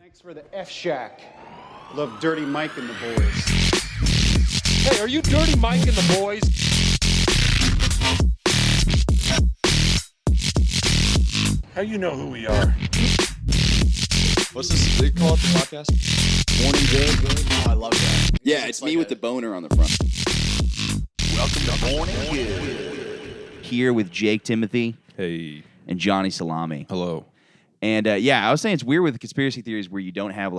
Thanks for the F Shack. Love Dirty Mike and the boys. Hey, are you Dirty Mike and the boys? How you know who we are? What's this? They call it the podcast? Morning Good. Oh, I love that. Yeah, it's me with the boner on the front. Welcome to Morning Good. Here with Jake Timothy Hey. and Johnny Salami. Hello. And yeah, I was saying it's weird with conspiracy theories where you don't have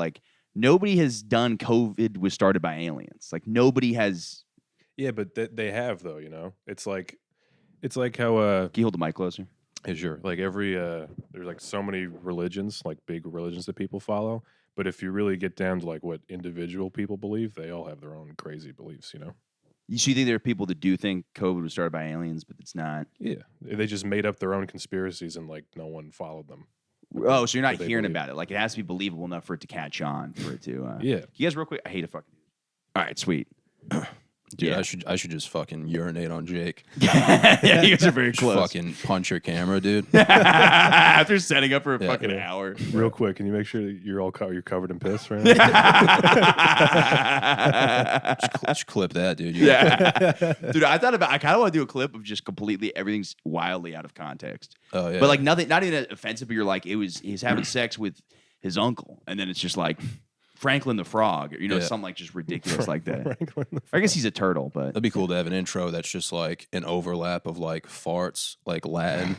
nobody has done COVID was started by aliens. Like nobody has. Yeah, but they have though. It's like how Can you hold the mic closer? yeah, sure. Like every there's like so many religions, like big religions that people follow. But if you really get down to like what individual people believe, they all have their own crazy beliefs. So you think there are people that do think COVID was started by aliens, but it's not. Yeah, they just made up their own conspiracies and like no one folled them. Oh, so you're not What they hearing believe. about it. Like it has to be believable enough for it to catch on, for it to. Yeah. You guys, real quick. I hate a fucking. All right, sweet. Dude, Yeah. I should just fucking urinate on Jake. Yeah, you guys are very Just close. fucking punch your camera, dude. After setting up for a Yeah. fucking hour. Real quick, can you make sure that you're covered in piss right now? Just clip that, dude. Yeah. Dude, I kind of want to do a clip of just completely everything's wildly out of context. Oh yeah. But like nothing, not even offensive, but you're like, he's having sex with his uncle. And then it's just like Franklin the Frog, Yeah. something like just ridiculous like that. Franklin the I guess he's a turtle, but. That'd be cool to have an intro that's just like an overlap of like farts, like Latin,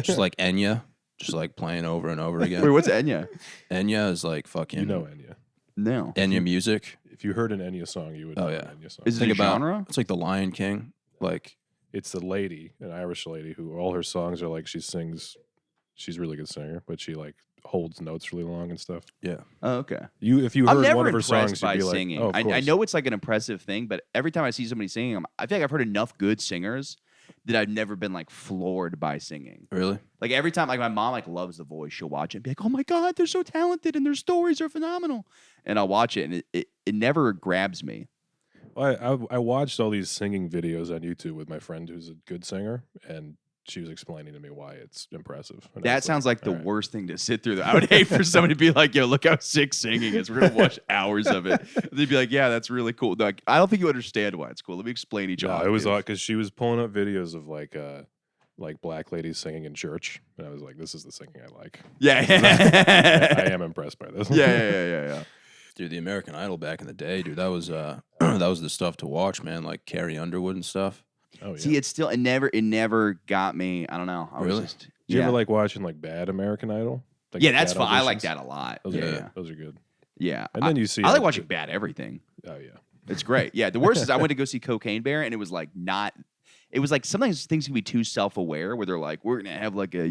just like Enya, just like playing over and over again. Wait, what's Enya? Enya is like fucking You know Enya. No. Enya music. If you heard an Enya song, you would know Oh, yeah. an Enya song. Is it Think a about genre? it's like the Lion King. Like It's the lady, an Irish lady, who all her songs are like she sings. She's a really good singer, but she like holds notes really long and stuff. yeah. Oh, okay. If you I'm heard never one of her impressed songs, by you'd be like, singing. oh, of I course. know it's like an impressive thing, but every time I see somebody singing, I feel like I've heard enough good singers that I've never been like floored by singing. Really? Like every time, like my mom like loves The Voice. She'll watch it and be like, "Oh my god, they're so talented and their stories are phenomenal." And I'll watch it and it never grabs me. I watched all these singing videos on YouTube with my friend who's a good singer, and she was explaining to me why it's impressive. And I That was sounds like the all right. worst thing to sit through. I would hate for somebody to be like, "Yo, look how sick singing is. We're gonna watch hours of it." They'd be like, "Yeah, that's really cool." They're like, I don't think you understand why it's cool. Let me explain each No, other. it was because she was pulling up videos of like black ladies singing in church, and I was like, "This is the singing I like." Yeah. I am impressed by this. Yeah. Dude, the American Idol back in the day, dude, that was that was the stuff to watch, man. Like Carrie Underwood and stuff. Oh yeah. See, it never got me. I don't know. I was Really? just, Do you yeah. ever like watching like bad American Idol? Like, Yeah, that's bad fun. I like auditions? that a lot. Those Yeah, are, those are good. yeah. And then you see I like like, watching the- bad everything. Oh yeah. It's great. Yeah. The worst is I went to go see Cocaine Bear, and it was like not. It was like sometimes things can be too self-aware, where they're like, we're gonna have like a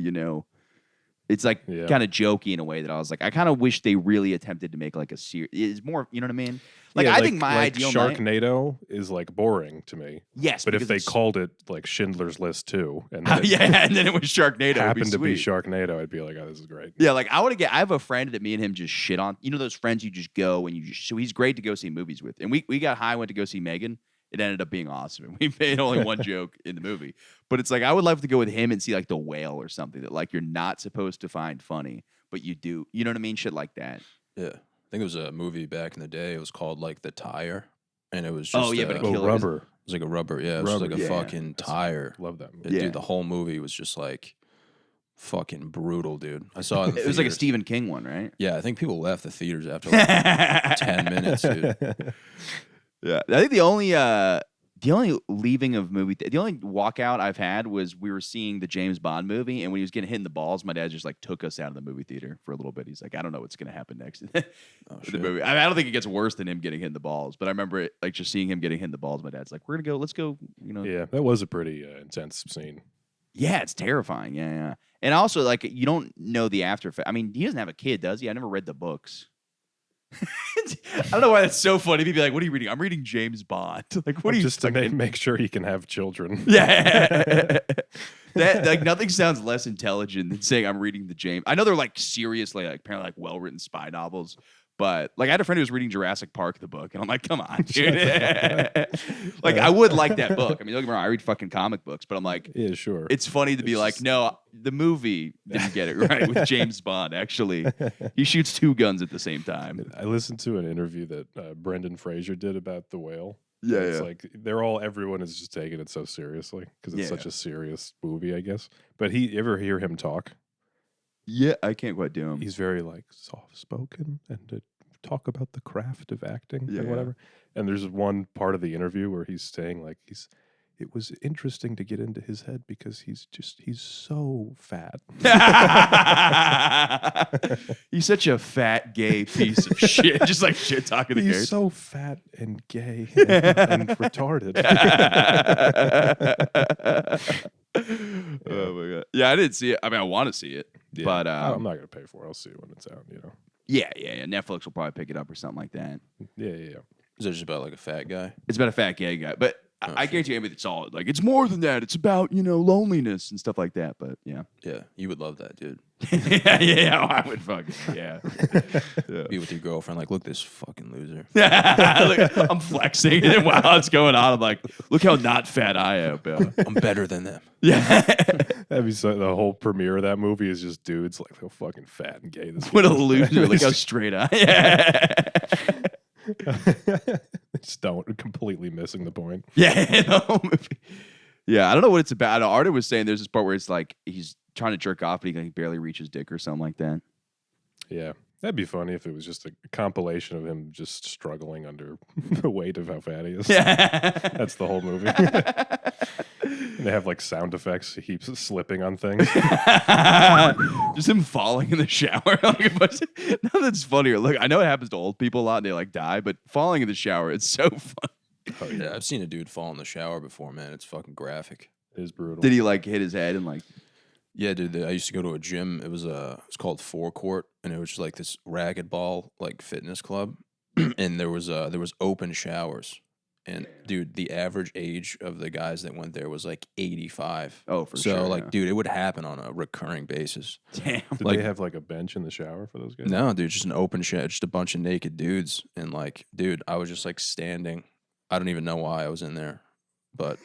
it's like Yeah. kind of jokey in a way that I was like, I kind of wish they really attempted to make like a series. It's more, you know what I mean? Like Yeah, I think my like ideal night. Sharknado is like boring to me. Yes, But if because they it's- called it like Schindler's List 2 and then it yeah, and then it was Sharknado. happened to be sweet. Sharknado, I'd be like, oh, this is great. Yeah, like I have a friend that me and him just shit on. You know those friends you just go and so he's great to go see movies with. And we got high, went to go see Megan. It ended up being awesome. And we made only one joke in the movie. But it's like I would love to go with him and see like The Whale or something that like you're not supposed to find funny, but you do. You know what I mean? Shit like that. Yeah. I think it was a movie back in the day. It was called like The Tire. And it was just Oh, yeah, but it Oh, killed Rubber. it was like a rubber, yeah. It was Rubber, like a yeah. fucking tire. Love that movie. Yeah, Yeah. Dude, the whole movie was just like fucking brutal, dude. I saw it in the It was like a theaters. Stephen King one, right? Yeah, I think people left the theaters after like 10 minutes, dude. Yeah. I think the only leaving of movie, the only walkout I've had was we were seeing the James Bond movie, and when he was getting hit in the balls, my dad just like took us out of the movie theater for a little bit. He's like, I don't know what's gonna happen next in the shit. movie. I don't think it gets worse than him getting hit in the balls, but I remember it like just seeing him getting hit in the balls. My dad's like, let's go. Yeah, that was a pretty intense scene. Yeah, it's terrifying. Yeah. And also, like, you don't know the after effect. I mean, he doesn't have a kid, does he? I never read the books. I don't know why that's so funny. He'd be like, "What are you reading?" I'm reading James Bond. Like, what are you Just to fucking- make sure he can have children. Yeah. That like nothing sounds less intelligent than saying I'm reading the James. I know they're like seriously like apparently like well written spy novels, But like I had a friend who was reading Jurassic Park, the book, and I'm like, come on, dude. Like I would like that book. I mean, don't get me wrong, I read fucking comic books, but I'm like, Yeah, sure. it's funny to be like, no, the movie didn't get it right with James Bond. Actually, he shoots 2 guns at the same time. I listened to an interview that Brendan Fraser did about The Whale. Yeah, It's yeah. like everyone is just taking it so seriously because it's Yeah. such a serious movie, I guess. But you ever hear him talk? Yeah, I can't quite do him. He's very like soft spoken and to talk about the craft of acting Yeah, and whatever. And there's one part of the interview where he's saying like it was interesting to get into his head because he's so fat. He's such a fat gay piece of shit. Just like shit talking to He's characters. so fat and gay and retarded. Oh my god! Yeah, I didn't see it. I mean, I want to see it, Yeah. but I'm not gonna pay for it. I'll see it when it's out. yeah. Netflix will probably pick it up or something like that. Yeah. Is it just about like a fat guy? It's about a fat gay guy, but I sure. guarantee you, it's all like it's more than that. It's about loneliness and stuff like that. But yeah, Yeah, you would love that, dude. yeah, I would fucking yeah. Be with your girlfriend, like, look, this fucking loser. Look, I'm flexing, and while it's going on, I'm like, look how not fat I am. Bro. I'm better than them. Yeah, That'd be so. The whole premiere of that movie is just dudes like so fucking fat and gay. This what a loser! Look how straight I am. just don't completely missing the point. Yeah, yeah. I don't know what it's about. Arda was saying there's this part where it's like he's trying to jerk off, but he like, barely reaches dick or something like that. Yeah, that'd be funny if it was just a compilation of him just struggling under the weight of how fat he is. Yeah, That's the whole movie. And they have like sound effects. He keeps slipping on things. just him falling in the shower. Now that's funnier. Look, I know it happens to old people a lot, and they like die, but falling in the shower, it's so fun. Oh, yeah, I've seen a dude fall in the shower before, man. It's fucking graphic. It is brutal. Did he like hit his head and like? Yeah, dude. I used to go to a gym. It was called Forecourt, and it was just like this racquetball like fitness club, and there was open showers, and dude, the average age of the guys that went there was like 85. Oh, for so sure. like, yeah. dude, it would happen on a recurring basis. Damn. Did like- they have like a bench in the shower for those guys? No, dude, just an open shower, just a bunch of naked dudes, and like, dude, I was just like standing. I don't even know why I was in there, but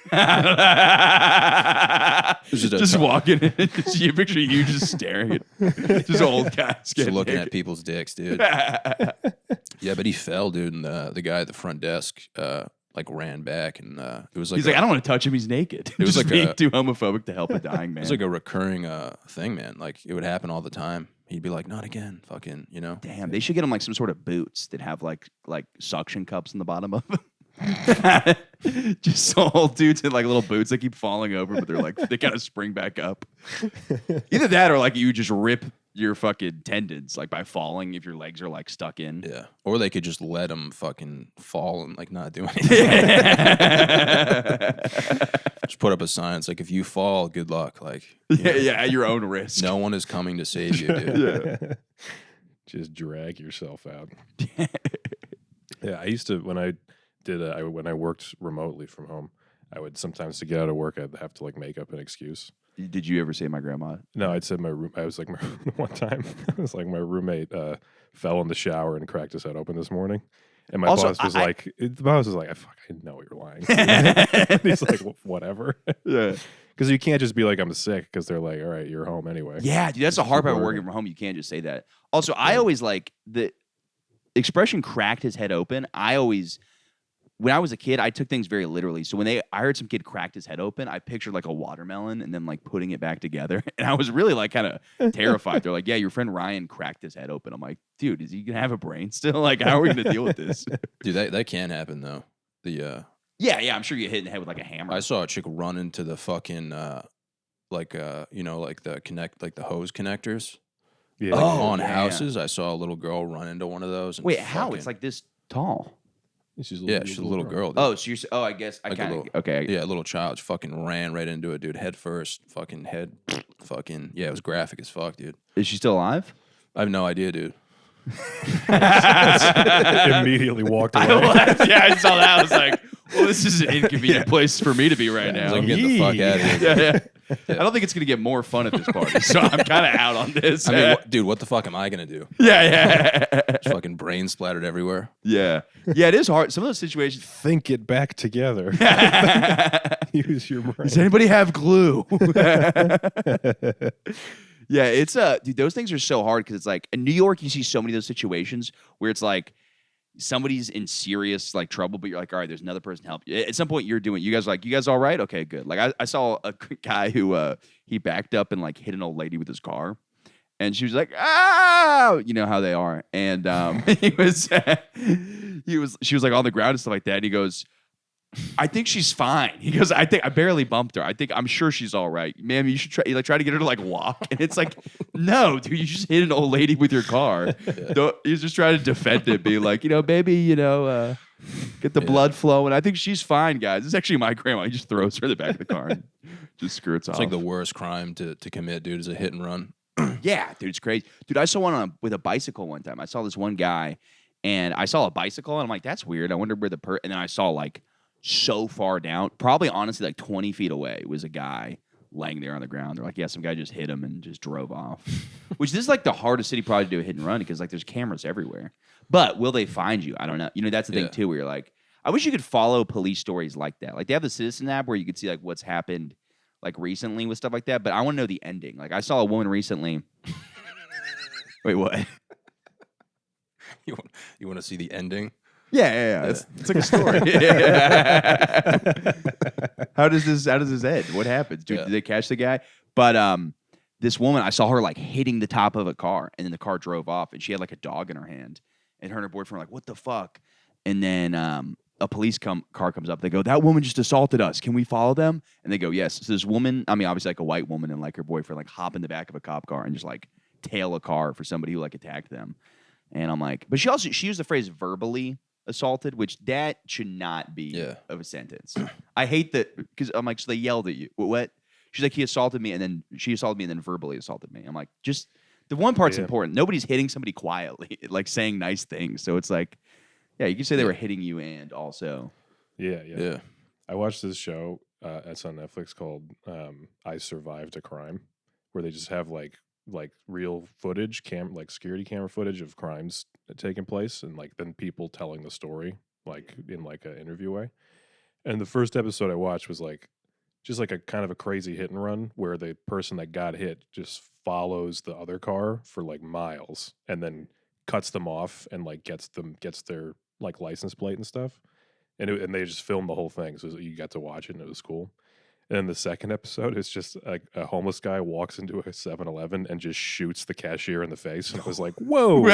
just walking in. You picture you just staring at just old guys just getting looking at naked. people's dicks, dude. Yeah, but he fell, dude, and the guy at the front desk like ran back, and it was like He's like, I don't want to touch him. He's naked. It was was like being a- too homophobic to help a dying it man. was like a recurring thing, man. Like it would happen all the time. He'd be like, not again, fucking, you know. Damn, they should get him like some sort of boots that have like suction cups in the bottom of them. Just old dudes in like little boots that keep falling over, but they're like they kind of spring back up. Either that or like you just rip your fucking tendons like by falling if your legs are like stuck in. Yeah, or they could just let him fucking fall and like not do anything. Just put up a sign. It's like, if you fall, good luck. Like, Yeah, at your own risk. no one is coming to save you, dude. Just drag yourself out. Yeah, I used to when I worked remotely from home. I would sometimes to get out of work, I'd have to like make up an excuse. Did you ever say my grandma? No, I'd said one time. I was like my roommate fell in the shower and cracked his head open this morning, and my Also, boss was I I know you're lying. And he's like, whatever, Yeah. because you can't just be like I'm sick because they're like, all right, you're home anyway. Yeah, dude, that's the hard part of working Working. from home. You can't just say that. Also, I always like the expression cracked his head open. When I was a kid, I took things very literally. So when I heard some kid cracked his head open, I pictured like a watermelon and then like putting it back together. And I was really like kind of terrified. They're like, yeah, your friend Ryan cracked his head open. I'm like, dude, is he gonna have a brain still? Like, how are we gonna deal with this? Dude, that can happen though. The Yeah, I'm sure you get hit in the head with like a hammer. I saw a chick run into the fucking like the hose connectors Yeah, on yeah. houses. I saw a little girl run into one of those. And Wait, how? fucking- It's like this tall. she's she's a little girl. Dude. Oh, so you're I guess I Like a kind of little- okay. Yeah, a little child just fucking ran right into it, dude. Head first, fucking head, fucking yeah. It was graphic as fuck, dude. Is she still alive? I have no idea, dude. Immediately walked away. Yeah, I saw that. I was like, well, this is an inconvenient place for me to be right I now. was like, get the fuck out of here. yeah. I don't think it's gonna get more fun at this party, so I'm kind of out on this. I mean, dude, what the fuck am I gonna do? Yeah. Just fucking brain splattered everywhere. Yeah. It is hard. Some of those situations. Think it back together. Use your brain. Does anybody have glue? Yeah, it's dude, those things are so hard because it's like in New York, you see so many of those situations where it's like somebody's in serious like trouble, but you're like, all right, there's another person to help you. At some point, you guys all right? Okay, good. Like I saw a guy who he backed up and like hit an old lady with his car, and she was like, ah, you know how they are, and she was like on the ground and stuff like that, and he goes, I think she's fine. He goes, I barely bumped her. I'm sure she's all right. Ma'am, you should try to get her to like walk. And it's like, no, dude, you just hit an old lady with your car. He's just trying to defend it, be like, baby, get the blood flowing. I think she's fine, guys. This is actually my grandma. He just throws her in the back of the car and just skirts off. It's like the worst crime to commit, dude, is a hit and run. Yeah, dude, it's crazy. Dude, I saw one with a bicycle one time. I saw this one guy, and I saw a bicycle, and I'm like, that's weird. I wonder where and then I saw like so far down, probably honestly like 20 feet away, was a guy laying there on the ground. They're like, yeah, some guy just hit him and just drove off. Which this is like the hardest city probably to do a hit and run because like there's cameras everywhere. But will they find you? I don't know. That's the thing too, where you're like, I wish you could follow police stories like that. Like they have the Citizen app where you could see like what's happened like recently with stuff like that. But I want to know the ending. Like I saw a woman recently. Wait, what? You want to see the ending? Yeah. It's like a story. How does this end? What happens? Dude, did they catch the guy? But this woman, I saw her like hitting the top of a car, and then the car drove off, and she had like a dog in her hand, and her and her boyfriend were like, "What the fuck?" And then a police car comes up. They go, "That woman just assaulted us. Can we follow them?" And they go, "Yes." So this woman, I mean, obviously like a white woman, and like her boyfriend, like hop in the back of a cop car and just like tail a car for somebody who like attacked them. And I'm like, but she used the phrase verbally assaulted, which that should not be of a sentence. I hate that because I'm like, so they yelled at you. What? She's like, she assaulted me and then verbally assaulted me. I'm like, just the one part's important. Nobody's hitting somebody quietly, like saying nice things. So it's like, yeah, you can say they were hitting you and also. Yeah. I watched this show. It's on Netflix called I Survived a Crime, where they just have like real footage, like security camera footage of crimes taking place, and like then people telling the story like in like an interview way. And the first episode I watched was like just like a kind of a crazy hit and run where the person that got hit just follows the other car for like miles and then cuts them off and like gets their like license plate and stuff. And they just filmed the whole thing, so you got to watch it and it was cool. And then the second episode, it's just a homeless guy walks into a 7-Eleven and just shoots the cashier in the face. And I was like, whoa,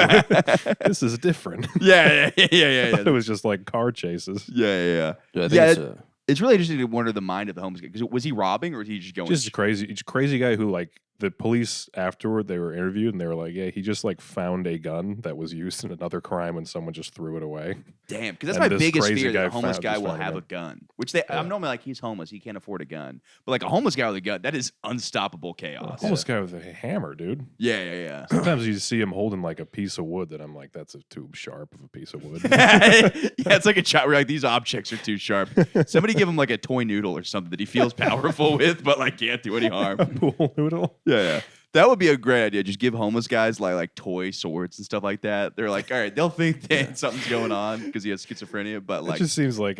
this is different. Yeah. It was just like car chases. Yeah. Dude, I think it's really interesting to wonder the mind of the homeless guy. Because was he robbing or was he just going? Just crazy guy who like the police afterward, they were interviewed and they were like, yeah, he just like found a gun that was used in another crime and someone just threw it away. Damn, because that's my biggest fear, that a homeless guy will have a gun. Which I'm normally like, he's homeless, he can't afford a gun. But like a homeless guy with a gun, that is unstoppable chaos. A homeless guy with a hammer, dude. Yeah. Sometimes you see him holding like a piece of wood that I'm like, that's too sharp of a piece of wood. Yeah, it's like a child. We're like, these objects are too sharp. Somebody give him like a toy noodle or something that he feels powerful with, but like can't do any harm. A pool noodle? Yeah. That would be a great idea. Just give homeless guys like toy swords and stuff like that. They're like, all right, they'll think that something's going on because he has schizophrenia. But like, it just seems like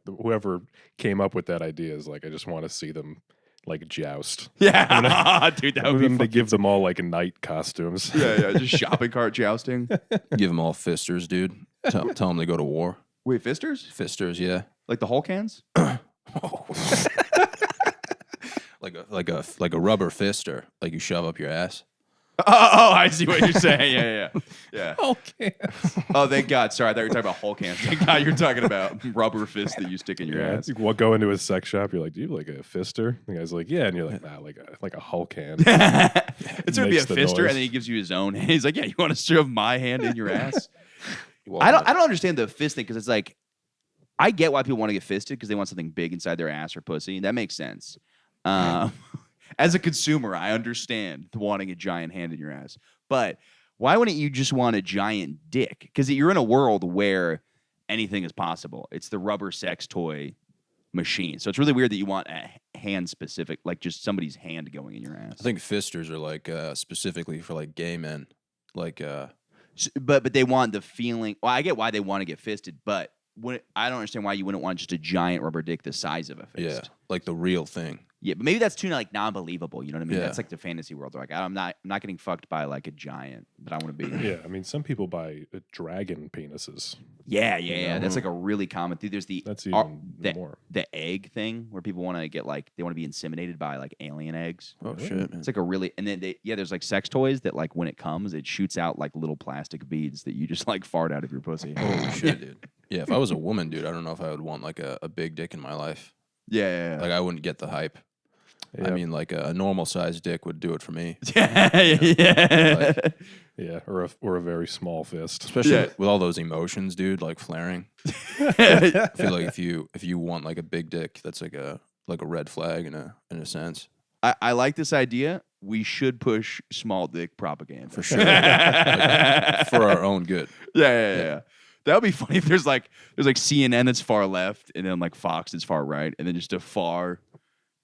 whoever came up with that idea is like, I just want to see them like joust. Yeah, dude, that would be. They give them all like night costumes. Yeah, just shopping cart jousting. give them all fisters, dude. Tell them they go to war. Wait, fisters? Fisters, yeah. Like the Hulk hands? like a rubber fister, like you shove up your ass. Oh, I see what you're saying. Yeah. Hulk hands. Oh, thank God. Sorry, I thought you were talking about Hulk hands. Thank God you're talking about rubber fist that you stick in your ass. You go into a sex shop, you're like, do you have like a fister? The guy's like, yeah, and you're like, nah, like a Hulk hand. It's gonna be a fister, and then he gives you his own hand. He's like, yeah, you want to shove my hand in your ass? I don't understand the fist thing because it's like, I get why people want to get fisted because they want something big inside their ass or pussy. That makes sense. As a consumer, I understand wanting a giant hand in your ass. But why wouldn't you just want a giant dick? Because you're in a world where anything is possible. It's the rubber sex toy machine. So it's really weird that you want a hand specific, like just somebody's hand going in your ass. I think fisters are like specifically for like gay men. Like But they want the feeling. Well, I get why they want to get fisted, but I don't understand why you wouldn't want just a giant rubber dick the size of a fist. yeah, like the real thing. Yeah, but maybe that's too like non-believable. You know what I mean? Yeah. That's like the fantasy world. They're like, I'm not getting fucked by like a giant, but I want to be. Yeah, I mean, some people buy dragon penises. Yeah. That's like a really common thing. There's That's even more. the egg thing where people want to get like they want to be inseminated by like alien eggs. Oh shit, man. It's like a really and then there's like sex toys that like when it comes, it shoots out like little plastic beads that you just like fart out of your pussy. Holy shit, dude. Yeah, if I was a woman, dude, I don't know if I would want like a big dick in my life. Yeah. Like I wouldn't get the hype. Yeah. I mean, like a normal sized dick would do it for me. yeah. Yeah, or a very small fist. Especially with all those emotions, dude, like flaring. I feel like if you want like a big dick, that's like a red flag in a sense. I like this idea. We should push small dick propaganda For sure. Like, for our own good. Yeah. That would be funny if there's like CNN that's far left and then like Fox is far right and then just a far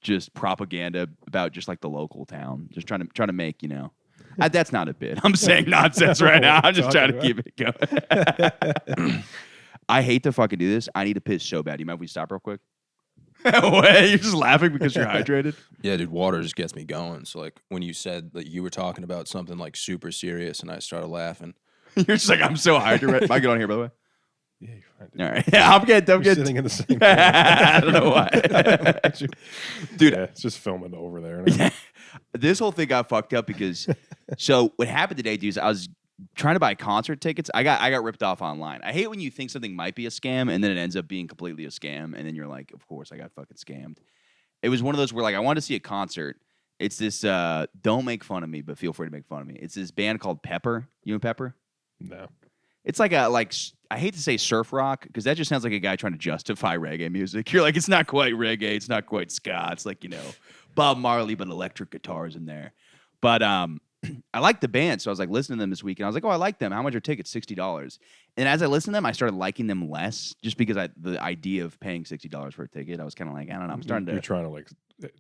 just propaganda about just like the local town, just trying to make, you know. That's not a bit. I'm saying nonsense right now. I'm just trying to keep it going. I hate to fucking do this. I need to piss so bad. Do you mind if we stop real quick? What? You're just laughing because you're hydrated? Yeah, dude, water just gets me going. So like when you said that you were talking about something like super serious and I started laughing. You're just like, I'm so hydrated. Am I good on here, by the way? Yeah, you're fine. Dude. All right. Yeah, I'm You're good. sitting in the same. I don't know why. Dude, yeah, it's just filming over there. Yeah. This whole thing got fucked up because so what happened today, dude, is I was trying to buy concert tickets. I got ripped off online. I hate when you think something might be a scam and then it ends up being completely a scam, and then you're like, of course I got fucking scammed. It was one of those where like I wanted to see a concert. It's this don't make fun of me, but feel free to make fun of me. It's this band called Pepper. You know Pepper? No. It's like I hate to say surf rock because that just sounds like a guy trying to justify reggae music. You're like, it's not quite reggae, it's not quite ska. It's like, you know, Bob Marley, but electric guitars in there. But I like the band, so I was like listening to them this week, and I was like, oh, I like them. How much are tickets? $60. And as I listened to them, I started liking them less, just because the idea of paying $60 for a ticket, I was kind of like, I don't know, I'm starting to. You're trying to like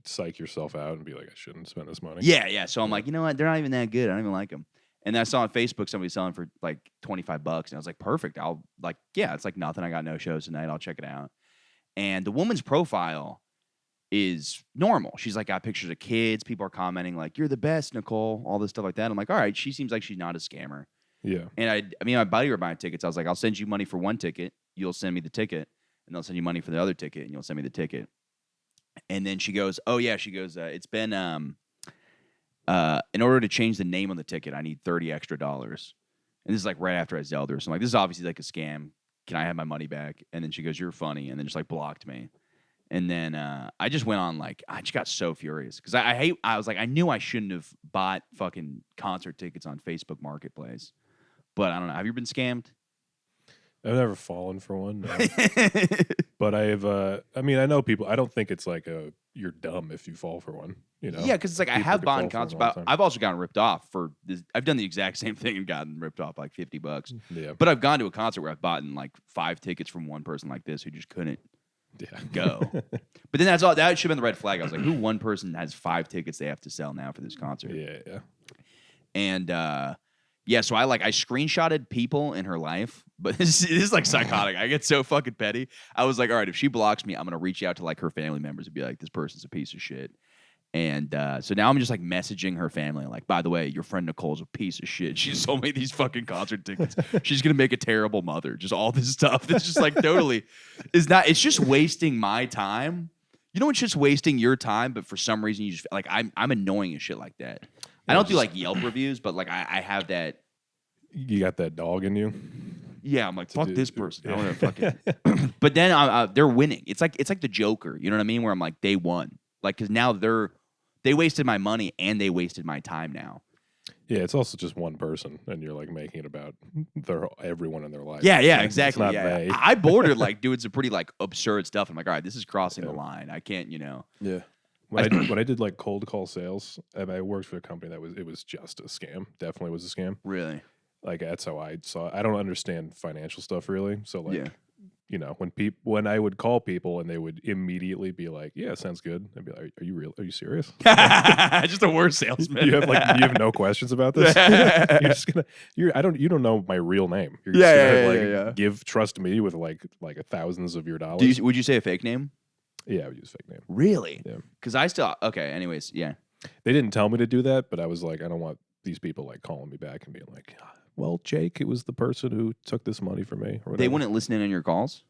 psych yourself out and be like, I shouldn't spend this money. Yeah. So I'm like, you know what? They're not even that good. I don't even like them. And then I saw on Facebook somebody selling for like $25, and I was like, perfect. I'll like, yeah, it's like nothing. I got no shows tonight. I'll check it out. And the woman's profile is normal. She's like got pictures of kids. People are commenting like, "You're the best, Nicole." All this stuff like that. I'm like, all right. She seems like she's not a scammer. Yeah. And I mean, my buddy were buying tickets. I was like, I'll send you money for one ticket. You'll send me the ticket, and they'll send you money for the other ticket, and you'll send me the ticket. And then she goes, oh yeah, she goes, it's been in order to change the name on the ticket, I need $30 extra. And this is like right after I Zelda her. So I'm like, this is obviously like a scam. Can I have my money back? And then she goes, you're funny. And then just like blocked me. And then I just went on like, I just got so furious because I was like, I knew I shouldn't have bought fucking concert tickets on Facebook Marketplace. But I don't know. Have you been scammed? I've never fallen for one. No. But I mean, I know people. I don't think it's like you're dumb if you fall for one. You know? Yeah, because it's like I People have could bought fall for concerts, them all but the time. I've also gotten ripped off for this. I've done the exact same thing and gotten ripped off like $50. Yeah. But I've gone to a concert where I've bought like 5 tickets from one person like this who just couldn't Yeah. go. But then that's all. That should have been the red flag. I was like, who one person has 5 tickets they have to sell now for this concert? Yeah. And yeah, so I screenshotted people in her life, but this is like psychotic. I get so fucking petty. I was like, all right, if she blocks me, I'm gonna reach out to like her family members and be like, this person's a piece of shit. And so now I'm just like messaging her family, like, by the way, your friend Nicole's a piece of shit. She sold me these fucking concert tickets. She's gonna make a terrible mother. Just all this stuff. It's just like totally is not. It's just wasting my time. You know, it's just wasting your time. But for some reason, you just like I'm annoying as shit like that. I don't do like Yelp reviews, but like I have that. You got that dog in you. Yeah, I'm like, fuck do- this person. yeah. I want to fucking. But then they're winning. It's like the Joker. You know what I mean? Where I'm like, they won. Like, because now they wasted my money and they wasted my time now. Yeah, it's also just one person, and you're like making it about everyone in their life. Yeah, It's exactly. not Yeah. they. I bordered like doing some pretty like absurd stuff. I'm like, all right, this is crossing the line. I can't, you know. Yeah. When I did like cold call sales, and I worked for a company it was just a scam. Definitely was a scam. Really? Like that's how I saw it. I don't understand financial stuff really. So like Yeah. when I would call people and they would immediately be like, "Yeah, sounds good." I'd be like, "Are you real? Are you serious? Just the worst salesman. you have no questions about this? You're just gonna you don't know my real name. You're just gonna give trust me with like thousands of your dollars." Would you say a fake name? Yeah, I would use fake name. Really? Yeah. Because I still okay. Anyways, yeah. They didn't tell me to do that, but I was like, I don't want these people like calling me back and being like, "Well, Jake, it was the person who took this money from me." Or whatever. They wouldn't listen in on your calls.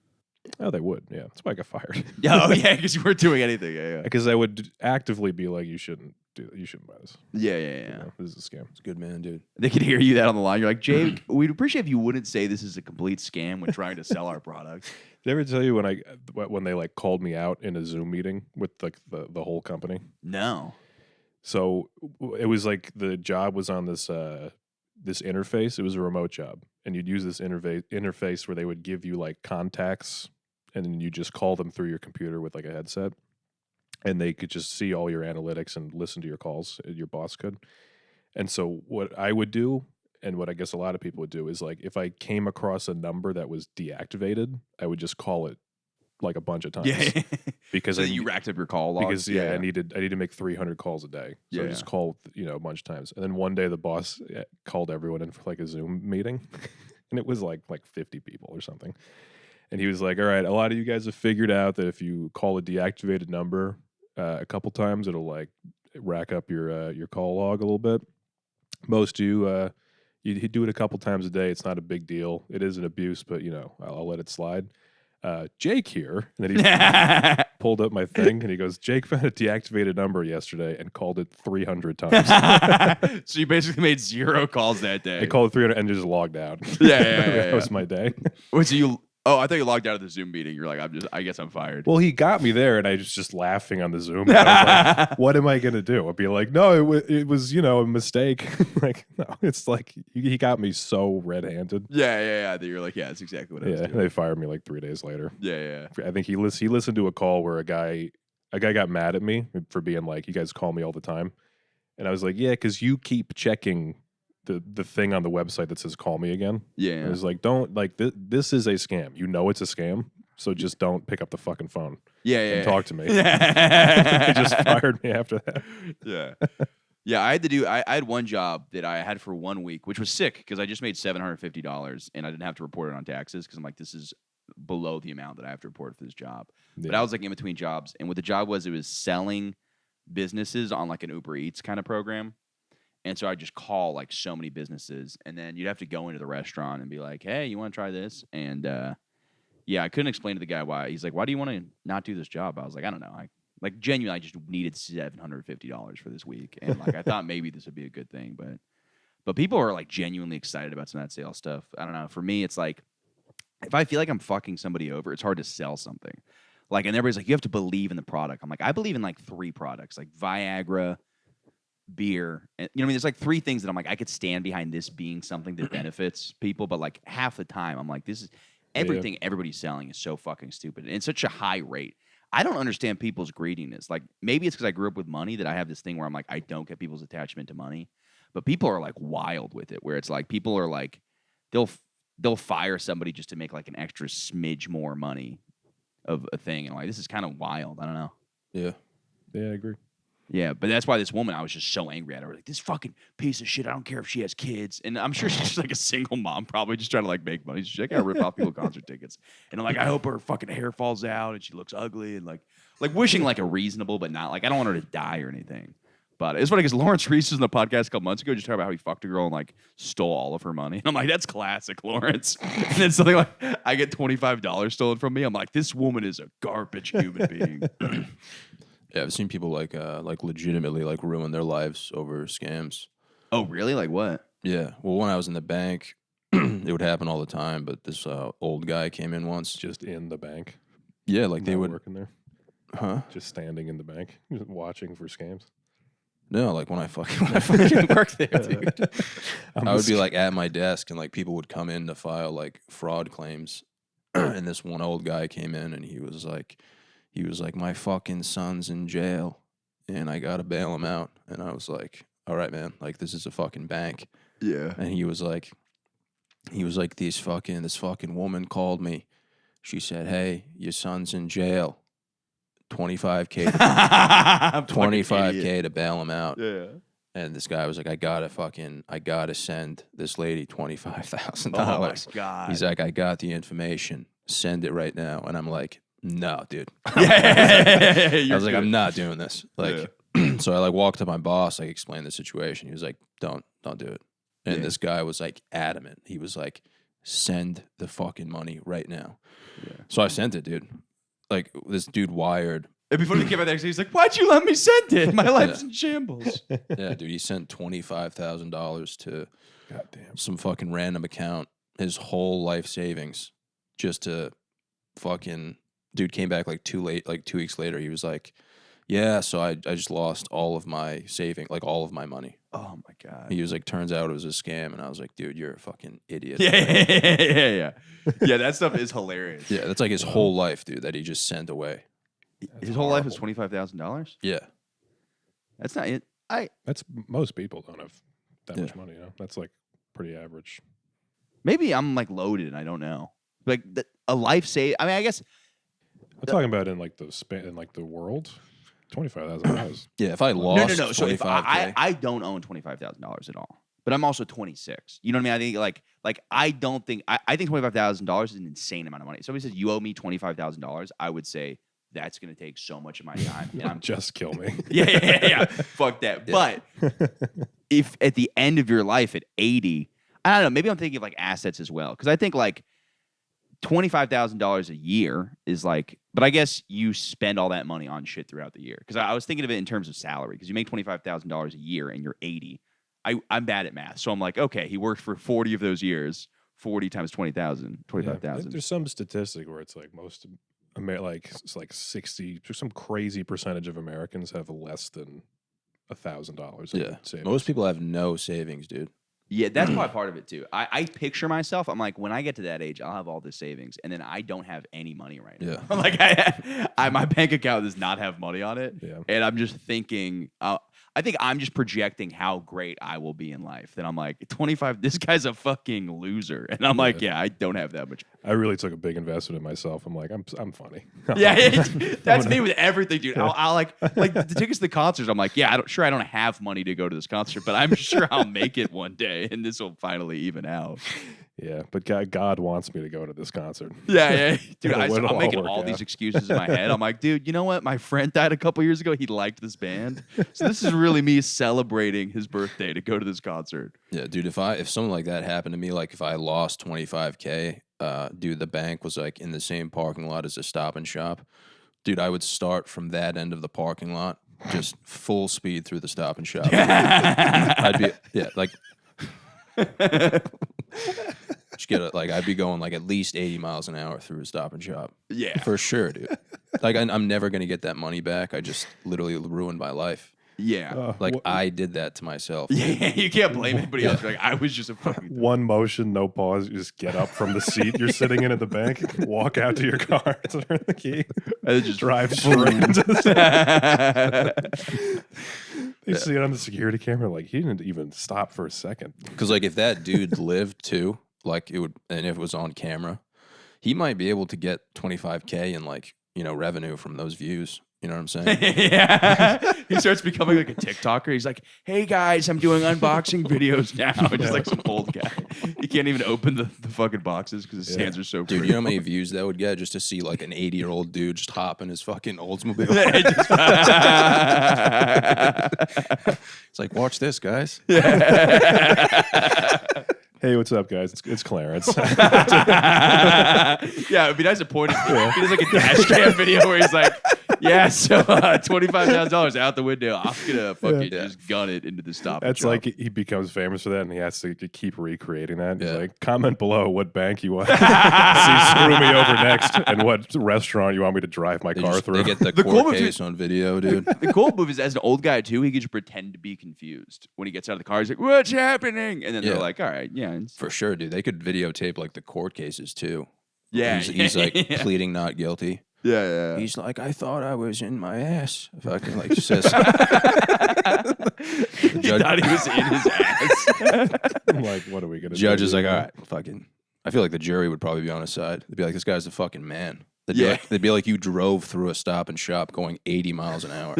Oh, they would. Yeah, that's why I got fired. Oh yeah, because you weren't doing anything. Yeah. Because I would actively be like, "You shouldn't do that. You shouldn't buy this. Yeah. You know, this is a scam." It's a good man, dude. They could hear you that on the line. You're like, Jake, we'd appreciate if you wouldn't say this is a complete scam when trying to sell our product. Did I ever tell you when they like called me out in a Zoom meeting with like the whole company? No. So it was like the job was on this this interface. It was a remote job, and you'd use this interface where they would give you like contacts, and then you just call them through your computer with like a headset, and they could just see all your analytics and listen to your calls. Your boss could. And so what I would do, and what I guess a lot of people would do, is like if I came across a number that was deactivated, I would just call it like a bunch of times. Yeah. Because So you racked up your call logs. because I needed to make 300 calls a day. So I Yeah. just called a bunch of times. And then one day the boss called everyone in for like a Zoom meeting, and it was like 50 people or something. And he was like, "All right, a lot of you guys have figured out that if you call a deactivated number a couple times, it'll like rack up your call log a little bit. Most of you you do it a couple times a day. It's not a big deal. It is an abuse, but I'll let it slide." Jake here, and then he pulled up my thing, and he goes, "Jake found a deactivated number yesterday and called it 300 times." So you basically made 0 calls that day. I called it 300 and just logged out. Yeah. That was my day. So you? Oh, I thought you logged out of the Zoom meeting. You're like, I guess I'm fired. Well, he got me there, and I was just laughing on the Zoom. I was like, "What am I gonna do?" I'd be like, "No, it was a mistake." Like, no, it's like he got me so red-handed. Yeah. You're like, yeah, that's exactly what I was Yeah, doing. they fired me like 3 days later. Yeah. I think he listened to a call where a guy got mad at me for being like, "You guys call me all the time," and I was like, "Yeah, because you keep checking the thing on the website that says call me again." Yeah. I was like, "Don't this is a scam. You know it's a scam, so just don't pick up the fucking phone and talk to me." They just fired me after that. Yeah. Yeah, I had one job that I had for 1 week, which was sick because I just made $750 and I didn't have to report it on taxes because I'm like, this is below the amount that I have to report for this job. But I was like in between jobs, and what the job was, it was selling businesses on like an Uber Eats kind of program. And so I just call like so many businesses, and then you'd have to go into the restaurant and be like, "Hey, you want to try this?" And I couldn't explain to the guy why. He's like, "Why do you want to not do this job?" I was like, "I don't know. Genuinely, I just needed $750 for this week, and like I thought maybe this would be a good thing, but people are like genuinely excited about some of that sales stuff. I don't know. For me, it's like if I feel like I'm fucking somebody over, it's hard to sell something. Like, and everybody's like, you have to believe in the product. I'm like, I believe in like 3 products, like Viagra, beer, and you know what I mean? There's like 3 things that I'm like, I could stand behind this being something that benefits people, but like half the time I'm like, this is everything everybody's selling is so fucking stupid. And it's such a high rate. I don't understand people's greediness. Like maybe it's because I grew up with money that I have this thing where I'm like, I don't get people's attachment to money. But people are like wild with it, where it's like people are like, they'll fire somebody just to make like an extra smidge more money of a thing. And like, this is kind of wild. I don't know. Yeah. Yeah, I agree. Yeah, but that's why this woman, I was just so angry at her. Like, this fucking piece of shit. I don't care if she has kids. And I'm sure she's just like a single mom, probably just trying to like make money. She's like, I gotta rip off people concert tickets. And I'm like, I hope her fucking hair falls out and she looks ugly, and like wishing like a reasonable, but not like, I don't want her to die or anything. But it's funny because Lawrence Reese was in the podcast a couple months ago just talking about how he fucked a girl and like stole all of her money. And I'm like, that's classic, Lawrence. And then something like, I get $25 stolen from me. I'm like, this woman is a garbage human being. Yeah, I've seen people like legitimately like ruin their lives over scams. Oh, really? Like what? Yeah. Well, when I was in the bank, it would happen all the time. But this old guy came in once. Just in the bank. Yeah, like they Not would. working there. Huh? Just standing in the bank, just watching for scams. No, like when I fucking worked there, dude. I would be like at my desk, and like people would come in to file like fraud claims, and this one old guy came in, and he was like, my fucking son's in jail, and I gotta bail him out. And I was like, all right, man, like this is a fucking bank. Yeah. And he was like, this fucking woman called me. She said, "Hey, your son's in jail. $25K, Fucking $25K idiot. to bail him out." Yeah. And this guy was like, I gotta send this lady $25,000. Oh my god. He's like, I got the information. Send it right now. And I'm like, no, dude. I I was like, I'm not doing this. Like, so I like walked to my boss, like explained the situation. He was like, don't do it. And this guy was like adamant. He was like, send the fucking money right now. Yeah. So I sent it, dude. Like this dude wired. And before he came out there, he's like, "Why'd you let me send it? My life's in shambles." Yeah, dude, he sent $25,000 to some fucking random account, his whole life savings, just to fucking. Dude came back like 2 weeks later. He was like, "Yeah, so I just lost all of my saving, like all of my money." Oh my god. He was like, "Turns out it was a scam," and I was like, "Dude, you're a fucking idiot." Yeah. That stuff is hilarious. Yeah, that's like his whole life, dude, that he just sent away. His whole life is $25,000. Yeah. That's not it. That's most people don't have that much money. That's like pretty average. Maybe I'm like loaded and I don't know. Like a life save. I mean, I guess I'm talking about in like the world. $25,000. Yeah, if I lost no. So if $25K, I don't own $25,000 at all, but I'm also 26. You know what I mean? I think like I don't think I think $25,000 is an insane amount of money. If somebody says you owe me $25,000, I would say that's going to take so much of my time. And I'm Just kill me. yeah. Fuck that. Yeah. But if at the end of your life at 80, I don't know, maybe I'm thinking of like assets as well. Because I think like $25,000 a year is like, but I guess you spend all that money on shit throughout the year. Because I was thinking of it in terms of salary. Because you make $25,000 a year and you're 80. I'm bad at math. So I'm like, okay, he worked for 40 of those years. 40 times 20,000, 25,000. There's some statistic where it's like it's like 60, some crazy percentage of Americans have less than $1,000. yeah, savings. most people have no savings, dude. Yeah, that's probably part of it too. I picture myself. I'm like, when I get to that age, I'll have all this savings, and then I don't have any money right now. Yeah. Like, my bank account does not have money on it, and I'm just thinking. I think I'm just projecting how great I will be in life. Then I'm like, 25. This guy's a fucking loser, and I'm like, yeah, I don't have that much. I really took a big investment in myself. I'm like, I'm funny. Yeah, that's me with everything, dude. I'll like the tickets to the concerts. I'm like, yeah, I don't have money to go to this concert, but I'm sure I'll make it one day, and this will finally even out. Yeah, but God wants me to go to this concert. Yeah, dude. It'll I'm making all all work these out. excuses in my head. I'm like, dude, you know what? My friend died a couple years ago. He liked this band, so this is really me celebrating his birthday to go to this concert. Yeah, dude. If something like that happened to me, like if I lost $25K, dude, the bank was like in the same parking lot as a Stop and Shop. Dude, I would start from that end of the parking lot, just full speed through the Stop and Shop. I'd be going like at least 80 miles an hour through a Stop and Shop. Yeah, For sure, dude. Like I'm never gonna get that money back. I just literally ruined my life. yeah. I did that to myself. Yeah, you can't blame anybody else. Like, I was just a fucking. One motion, no pause. You just get up from the seat you're sitting in at the bank, walk out to your car, turn the key, And then just drive straight into the They see it on the security camera. Like, he didn't even stop for a second. Because like if that dude lived too, like it would, and if it was on camera, he might be able to get $25K in like revenue from those views. You know what I'm saying? Yeah. He starts becoming like a TikToker. He's like, hey guys, I'm doing unboxing videos now. Just like some old guy. He can't even open the fucking boxes because his hands are so Dude, pretty. you know how many views that would get just to see like an 80-year-old dude just hop in his fucking Oldsmobile? It's like, watch this, guys. Hey, what's up, guys? It's Clarence. Yeah, it'd be nice to point it. He does like a dash cam video where he's like, yeah, so $25,000 out the window. I'm gonna fucking just gun it into the Stop and That's Shop. like he becomes famous for that, and he has to keep recreating that. He's Yeah. like, comment below what bank you want to see screw me over next, and what restaurant you want me to drive my car through. They get the cool court move case on video, dude. The cool move is, as an old guy too, he can just pretend to be confused when he gets out of the car. He's like, "What's happening?" And then they're Yeah. like, "All right, yeah, For sure, dude. They could videotape like the court cases too. yeah." He's like pleading not guilty. yeah. He's like, I thought I was in my ass. Fucking like says. He thought he was in his ass. I'm like, what are we gonna do? Judge is like, all right, fucking I feel like the jury would probably be on his side. They'd be like, "This guy's a fucking man." Yeah. They'd be like, "You drove through a Stop and Shop going 80 miles an hour."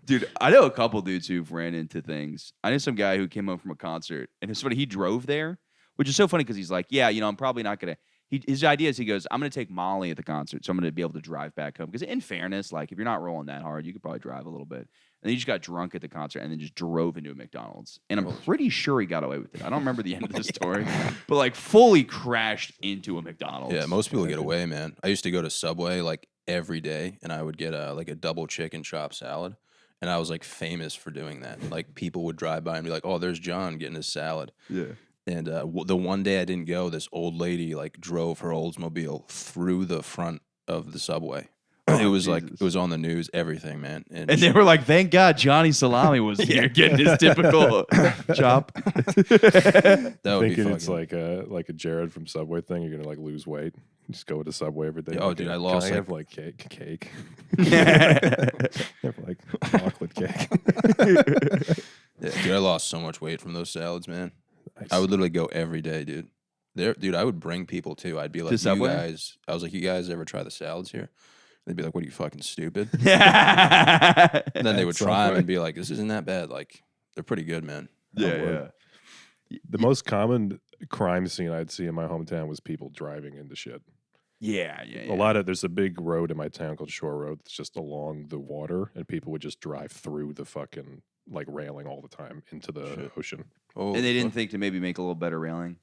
Dude, I know a couple dudes who've ran into things. I know some guy who came home from a concert, and it's funny, he drove there, which is so funny because he's like, yeah, I'm probably not going to. His idea is he goes, I'm going to take Molly at the concert, so I'm going to be able to drive back home. Because in fairness, like, if you're not rolling that hard, you could probably drive a little bit. And then he just got drunk at the concert and then just drove into a McDonald's. And I'm pretty sure he got away with it. I don't remember the end of the story, but like fully crashed into a McDonald's. Yeah, most people get away, man. I used to go to Subway like every day, and I would get like a double chicken chop salad. And I was like famous for doing that. Like people would drive by and be like, "Oh, there's John getting his salad." Yeah. And the one day I didn't go, this old lady like drove her Oldsmobile through the front of the Subway. It was like it was on the news, everything, man. And they were like, "Thank God Johnny Salami was here getting his typical chop." that would be Thinking it's fucking- like a Jared from Subway thing. You're gonna like lose weight. Just go to Subway every day. Oh, Like, dude, I can lost, I like- have like cake. Have like chocolate cake. Yeah, dude, I lost so much weight from those salads, man. Nice. I would literally go every day, dude. Dude, I would bring people too. I'd be like, "You Subway? guys," I was like, "You guys ever try the salads here?" They'd be like, "What are you fucking stupid?" And then they would try them and be like, "This isn't that bad. Like, they're pretty good, man." The most common crime scene I'd see in my hometown was people driving into shit. Yeah. A lot of there's a big road in my town called Shore Road that's just along the water, and people would just drive through the fucking like railing all the time into the ocean. Oh, And they didn't think to maybe make a little better railing.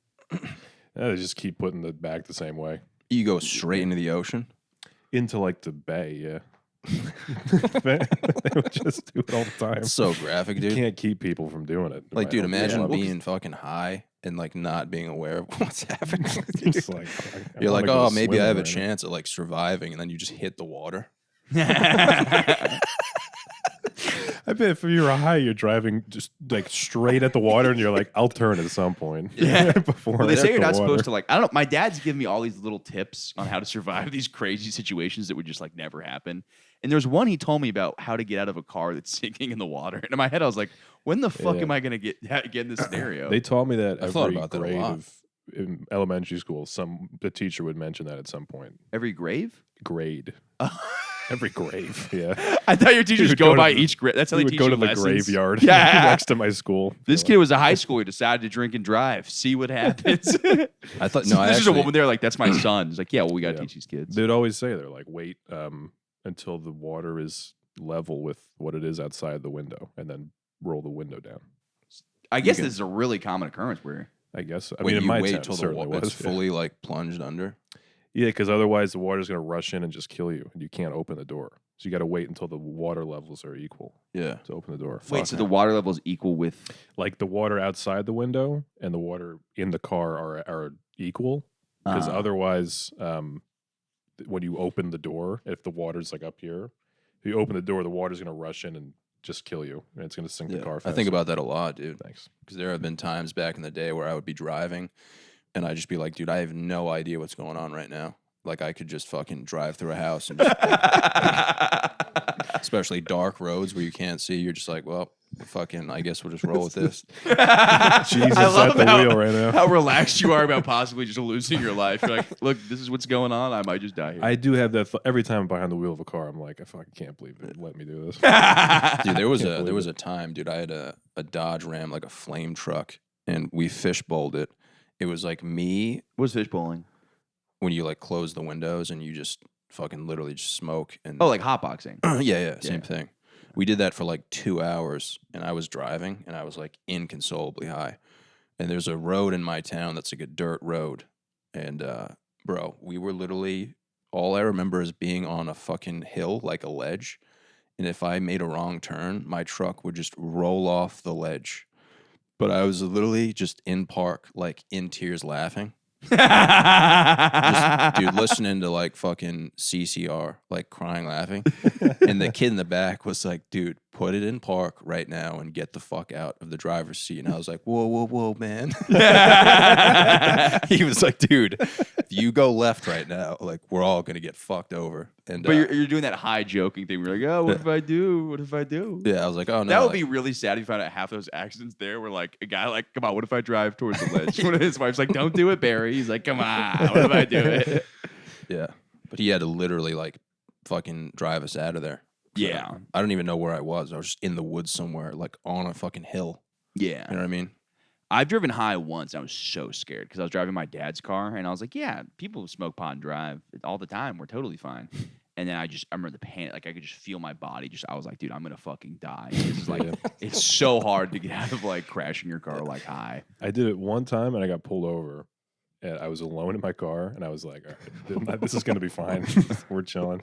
They just keep putting it back the same way you go straight into the ocean. into like the bay. Yeah, they would just do it all the time. It's so graphic, You dude. can't keep people from doing it. Like, dude, imagine well, 'cause- being fucking high and like not being aware of what's happening. It's like You're like, "Oh, "Oh, maybe I have a chance at like surviving," and then you just hit the water. I bet if you're high, you're driving just like straight at the water, and you're like, "I'll turn at some point." Yeah. Before Well, I they say hit you're the not water. supposed to like. I don't know. My dad's given me all these little tips on how to survive these crazy situations that would just like never happen. And there's one he told me about how to get out of a car that's sinking in the water. And in my head, I was like, "When the fuck Yeah. am I gonna get in this scenario?" They taught me that I thought every about that a grade lot. of in elementary school, the teacher would mention that at some point. Every grave. Grade. Every grave. Yeah. I thought your teachers would go go to by the- each grave. That's how We they would teach go you to the lessons. graveyard Yeah. next to my school. This kid was a high schooler, decided to drink and drive. See what happens. I thought So no, I there's just a actually, woman there like, "That's my son." It's like, "Yeah, well, we got to Yeah. teach these kids." They'd always say they're like, wait until the water is level with what it is outside the window, and then roll the window down. I guess can- this is a really common occurrence where I guess. I wait, mean, in you my wait town, till it the certainly water was. it's fully like plunged under. Yeah, because otherwise the water's going to rush in and just kill you, and you can't open the door. So you got to wait until the water levels are equal Yeah. to open the door. wait, Fuck. so the water level is equal with Like the water outside the window and the water in the car are equal, because otherwise, when you open the door, if the water's like up here, if you open the door, the water's going to rush in and just kill you, and it's going to sink the car. I Faster. think about that a lot, dude. Thanks. Because there have been times back in the day where I would be driving and I'd just be like, "Dude, I have no idea what's going on right now." Like, I could just fucking drive through a house and just, especially dark roads where you can't see. You're just like, "Well, fucking, I guess we'll just roll with this." Jesus I love at the how, wheel right now. how relaxed you are about possibly just losing your life. You're like, "Look, this is what's going on. I might just die here." I do have that every time I'm behind the wheel of a car. I'm like, I fucking can't believe they let me do this. Dude, there was Can't a believe there was a time, dude. I had a Dodge Ram, like a flame truck, and we fishbowled it. It was like me What's fish bowling? when you like close the windows and you just fucking literally just smoke and Oh, like hotboxing. yeah, same thing. We did that for like 2 hours, and I was driving, and I was like inconsolably high. And there's a road in my town that's like a dirt road, and bro, we were literally all I remember is being on a fucking hill, like a ledge, and if I made a wrong turn, my truck would just roll off the ledge. But I was literally just in park, like in tears, laughing. Just, dude, listening to like fucking CCR, like crying, laughing. And the kid in the back was like, dude, put it in park right now and get the fuck out of the driver's seat. And I was like, whoa, man. He was like, dude, if you go left right now, like we're all going to get fucked over. And But you're doing that high joking thing. We're like, oh, what if I do? What if I do? yeah, I was like, oh no. That would like, be really sad if you found out half those accidents there were like a guy like, come on, what if I drive towards the ledge? One of his wife's like, don't do it, Barry. He's like, come on, what if I do it? yeah. But he had to literally like fucking drive us out of there. Yeah. I don't even know where I was. I was just in the woods somewhere, like on a fucking hill. Yeah. You know what I mean? I've driven high once. And I was so scared because I was driving my dad's car and I was like, yeah, people who smoke pot and drive all the time. We're totally fine. And then I remember the panic. Like I could just feel my body. I was like, dude, I'm gonna fucking die. This is like, it's so hard to get out of like crashing your car like high. I did it one time and I got pulled over. And I was alone in my car and I was like, all right, this is gonna be fine. We're chilling.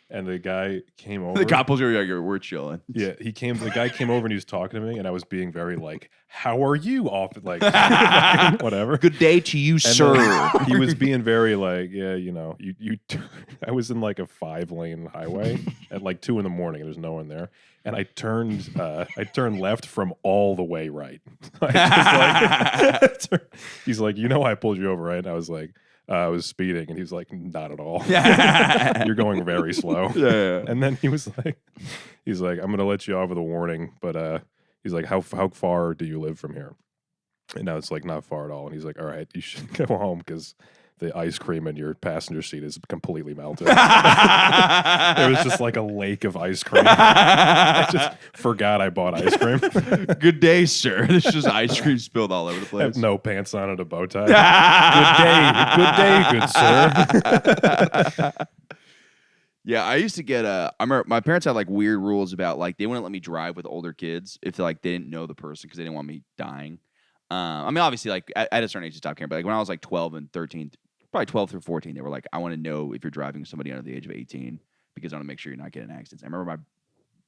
And the guy came over. The cop pulls you over, like, we're chilling. Yeah, the guy came over and he was talking to me, and I was being very like, "How are you?" Off like whatever. Good day to you, And sir. then he was being very like, "Yeah, you know, you." I was in like a 5-lane highway at like 2 a.m. and there's no one there, and I turned left from all the way right. He's like, "You know, I pulled you over, right?" And I was like, I was speeding, and he was like, "Not at all. You're going very slow." Yeah. And then he's like, "I'm gonna let you off with a warning, but he's like, how far do you live from here?" And I was like, "Not far at all." And he's like, "All right, you should go home because the ice cream in your passenger seat is completely melted." It was just like a lake of ice cream. I just forgot I bought ice cream. Good day, sir. There's just ice cream spilled all over the I place. have no pants on and a bow tie. Good day, good sir. Yeah, I used to get I remember my parents had like weird rules about like they wouldn't let me drive with older kids if like they didn't know the person because they didn't want me dying. I mean, obviously, like at a certain age, you stop caring. But like when I was like 12 and 13, probably 12 through 14, they were like, I want to know if you're driving somebody under the age of 18 because I want to make sure you're not getting accidents. I remember my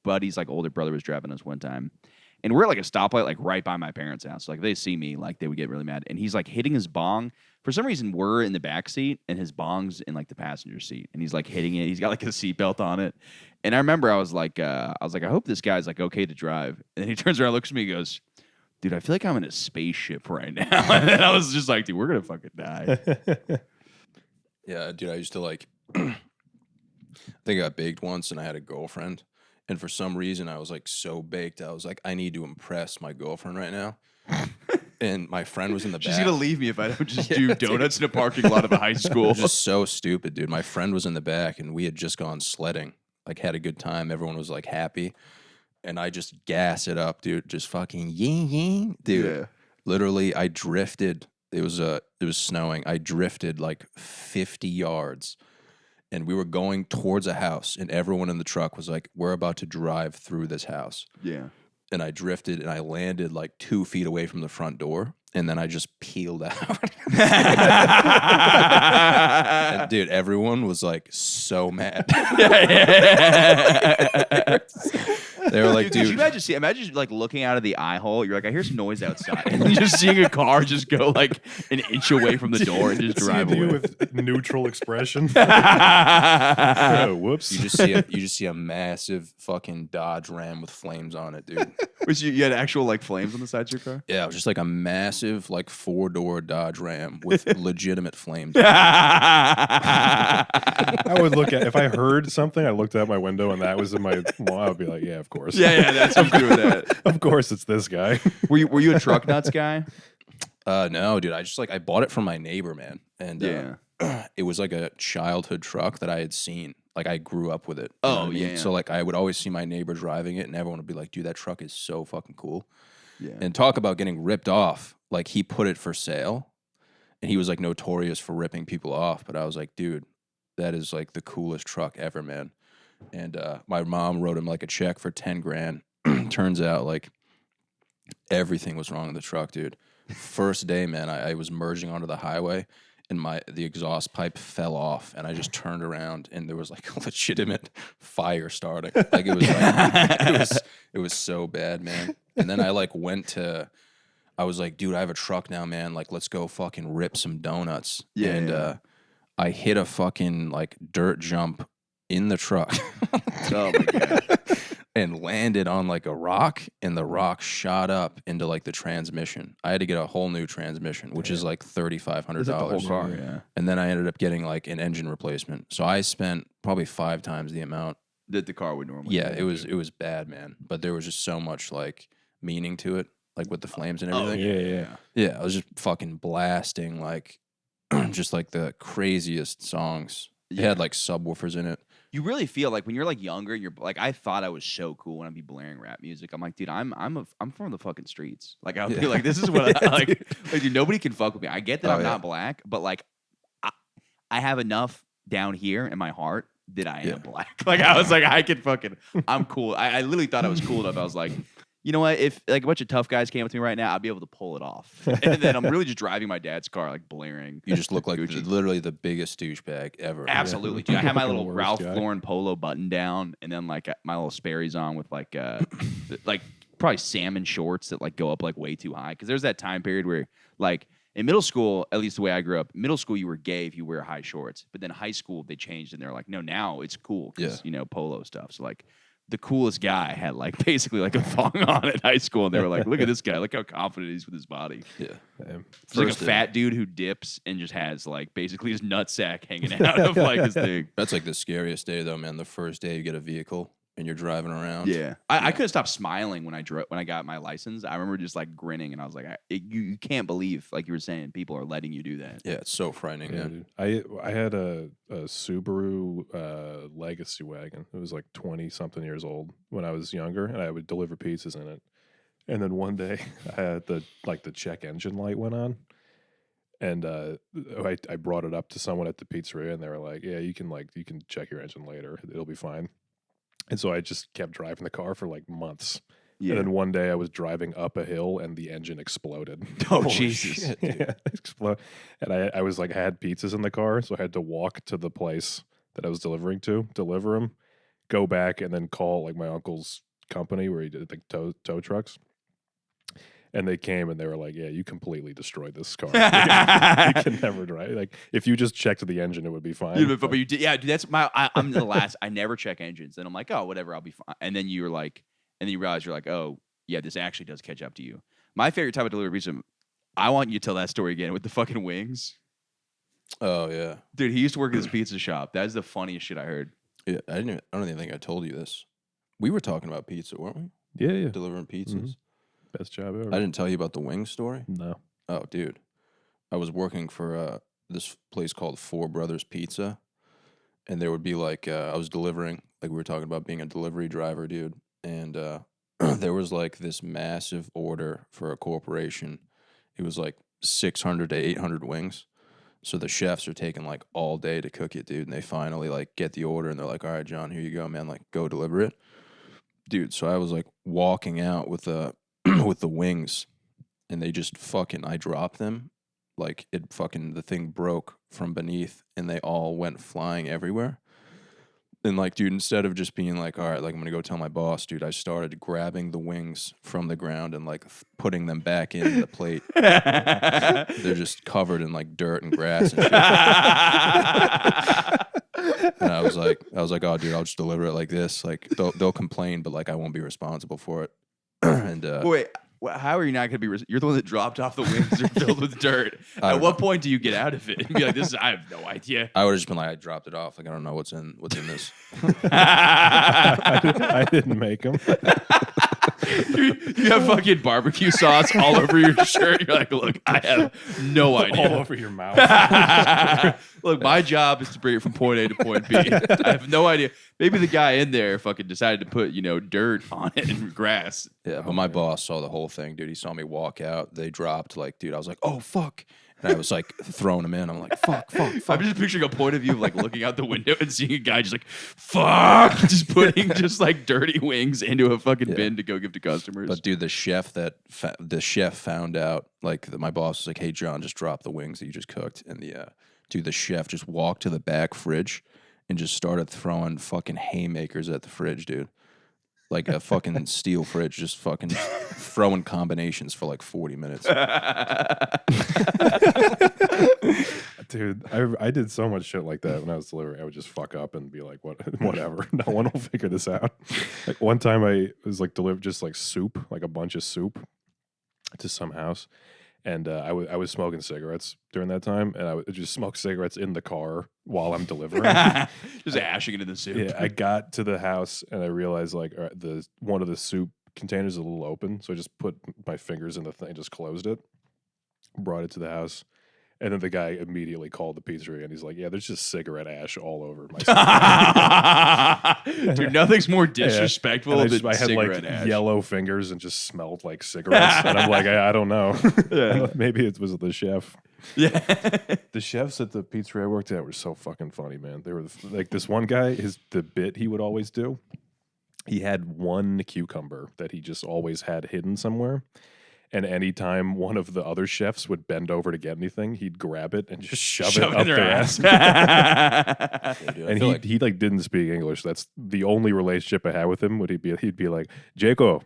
buddy's like older brother was driving us one time, and we're at like a stoplight like right by my parents' house. So, like if they see me, like they would get really mad. And he's like hitting his bong. For some reason, we're in the back seat and his bong's in like the passenger seat, and he's like hitting it. He's got like a seatbelt on it. And I remember I was like, I hope this guy's like okay to drive. And then he turns around, looks at me, and goes, dude, I feel like I'm in a spaceship right now. And then I was just like, dude, we're gonna fucking die. Yeah, dude, I used to like, I think I got baked once and I had a girlfriend. And for some reason, I was like so baked. I was like, I need to impress my girlfriend right now. And my friend was in the back. She's gonna leave me if I don't just do donuts in a parking lot of a high school. Just so stupid, dude. My friend was in the back and we had just gone sledding, like had a good time. Everyone was like happy. And I just gas it up, dude. Just fucking ying, dude. Yeah. Literally, I drifted. It was snowing. I drifted like 50 yards, and we were going towards a house. And everyone in the truck was like, "We're about to drive through this house." Yeah. And I drifted, and I landed like 2 feet away from the front door, and then I just peeled out. And, dude, everyone was like so mad. They were like, dude, dude. could you imagine like looking out of the eye hole. You're like, I hear some noise outside. And then just seeing a car just go like an inch away from the door and just drive away. With neutral expression. Oh, whoops. You just see a massive fucking Dodge Ram with flames on it, dude. Which you had actual like flames on the side of your car? Yeah, it was just like a massive like 4-door Dodge Ram with legitimate flames. I would look at if I heard something, I looked out my window and that was in my I would be like, yeah, of course. Yeah, that's what I'm doing that. Of course it's this guy. Were you a truck nuts guy? No, dude. I just like I bought it from my neighbor, man. And it was like a childhood truck that I had seen. Like I grew up with it. You know what I mean? Yeah. So like I would always see my neighbor driving it and everyone would be like, dude, that truck is so fucking cool. Yeah. And talk about getting ripped off. Like he put it for sale and he was like notorious for ripping people off. But I was like, dude, that is like the coolest truck ever, man. And my mom wrote him like a check for 10 grand. Turns out like everything was wrong with the truck, dude. First day, man, I was merging onto the highway and the exhaust pipe fell off and I just turned around and there was like a legitimate fire starting. Like it was like it was so bad, man. And then I I was like, dude, I have a truck now, man. Like, let's go fucking rip some donuts. Yeah, And yeah. I hit a fucking like dirt jump in the truck. Oh my god. And landed on like a rock, and the rock shot up into like the transmission. I had to get a whole new transmission, which is like $3,500. Is that the whole car? Yeah. And then I ended up getting like an engine replacement. So I spent probably 5 times the amount. That the car would normally. Yeah, do. it was bad, man. But there was just so much like meaning to it, like with the flames and Oh, everything. yeah. Yeah, I was just fucking blasting like just like the craziest songs. It Yeah. had like subwoofers in it. You really feel like when you're like younger, you're like, I thought I was so cool when I'd be blaring rap music. I'm like, dude, I'm from the fucking streets. Like I would be like, this is what I like. Like, dude, nobody can fuck with me. I get that I'm not black, but like, I have enough down here in my heart that I am black. Like I was like, I can fucking, I'm cool. I literally thought I was cool enough. I was like, you know what? If like a bunch of tough guys came up to me right now, I'd be able to pull it off. And then I'm really just driving my dad's car, like blaring. You just look like Gucci. literally the biggest douchebag ever. Absolutely, dude. I had my Fucking little worst Ralph guy. Lauren polo button down, and then like my little Sperry's on with like probably salmon shorts that like go up like way too high. Because there's that time period where like in middle school, at least the way I grew up, middle school you were gay if you wear high shorts. But then high school they changed and they're like, no, now it's cool because you know polo stuff. So like the coolest guy had like basically like a thong on at high school, and they were like, look at this guy, look how confident he is with his body. Yeah. It's like a fat dude who dips and just has like basically his nutsack hanging out of like his thing. That's like the scariest day though, man. The first day you get a vehicle and you're driving around. Yeah, I couldn't stop smiling when I got my license. I remember just like grinning, and I was like, you can't believe, like you were saying, people are letting you do that. Yeah, it's so frightening, Yeah, man. dude. I had a Subaru Legacy wagon. It was like 20 something years old when I was younger, and I would deliver pizzas in it. And then one day, I had the check engine light went on, and I brought it up to someone at the pizzeria, and they were like, "Yeah, you can check your engine later. It'll be fine." And so I just kept driving the car for like months. Yeah. And then one day I was driving up a hill and the engine exploded. Oh, Holy Jesus. shit, dude. Yeah, explode. And I was like, I had pizzas in the car, so I had to walk to the place that I was delivering to, deliver them, go back, and then call like my uncle's company where he did like tow trucks. And they came and they were like, "Yeah, you completely destroyed this car. You can never drive. Like if you just checked the engine, it would be fine." But you did, yeah, dude. That's I'm the last. I never check engines, and I'm like, oh, whatever, I'll be fine. And then you're like, and then you realize you're like, oh, yeah, this actually does catch up to you. My favorite type of delivery pizza. I want you to tell that story again with the fucking wings. Oh yeah. Dude, he used to work at this pizza shop. That is the funniest shit I heard. Yeah. I don't even think I told you this. We were talking about pizza, weren't we? yeah. Delivering pizzas. Best job ever. I didn't tell you about the wing story. No. Oh, dude. I was working for this place called Four Brothers Pizza. And there would be like, I was delivering, like we were talking about being a delivery driver, dude. And there was like this massive order for a corporation. It was like 600 to 800 wings. So the chefs are taking like all day to cook it, dude. And they finally like get the order and they're like, all right, John, here you go, man. Like, go deliver it. Dude, so I was like walking out with the wings, and they just fucking, I dropped them, like it fucking, the thing broke from beneath, and they all went flying everywhere. And like, dude, instead of just being like, all right, like I'm gonna go tell my boss, dude, I started grabbing the wings from the ground and like putting them back in the plate. They're just covered in like dirt and grass and shit. And I was like, oh, dude, I'll just deliver it like this. Like they'll complain, but like I won't be responsible for it. And Wait, how are you not going to be? You're the one that dropped off the wings. They're filled with dirt. At what point do you get out of it and be like, "This is, I have no idea." I would have just been like, I dropped it off. Like I don't know what's in this. I didn't make them. You have fucking barbecue sauce all over your shirt. You're like, look, I have no idea. All over your mouth. Look, my job is to bring it from point A to point B. I have no idea. Maybe the guy in there fucking decided to put, dirt on it and grass. Yeah, but my boss saw the whole thing, dude. He saw me walk out. They dropped, like, dude, I was like, oh, fuck. And I was like throwing them in. I'm like, fuck. I'm just picturing a point of view of like looking out the window and seeing a guy just like, fuck, just putting just like dirty wings into a fucking bin to go give to customers. But dude, the chef found out, like, my boss was like, hey, John, just drop the wings that you just cooked. And the chef just walked to the back fridge and just started throwing fucking haymakers at the fridge, dude. like a fucking steel fridge, just fucking throwing combinations for like 40 minutes. Dude, I did so much shit like that when I was delivering. I would just fuck up and be like, whatever. No one will figure this out. Like one time I was like delivered just like soup, like a bunch of soup to some house. And I was smoking cigarettes during that time, and I would just smoke cigarettes in the car while I'm delivering. Just ashing it in the soup. Yeah, I got to the house and I realized like all right, one of the soup containers is a little open, so I just put my fingers in the thing, just closed it, brought it to the house, and then the guy immediately called the pizzeria and he's like, "Yeah, there's just cigarette ash all over my cigarette." Dude, nothing's more disrespectful And than I had cigarette like ash. yellow fingers and just smelled like cigarettes, and I'm like, I don't know. Maybe it was the chef. Yeah. The chefs at the pizzeria I worked at were so fucking funny, man. They were like this one guy. The bit he would always do. He had one cucumber that he just always had hidden somewhere. And anytime one of the other chefs would bend over to get anything, he'd grab it and just shove it up their ass. Yeah, dude, I And feel like he like didn't speak English. That's the only relationship I had with him. He'd be like, Jaco,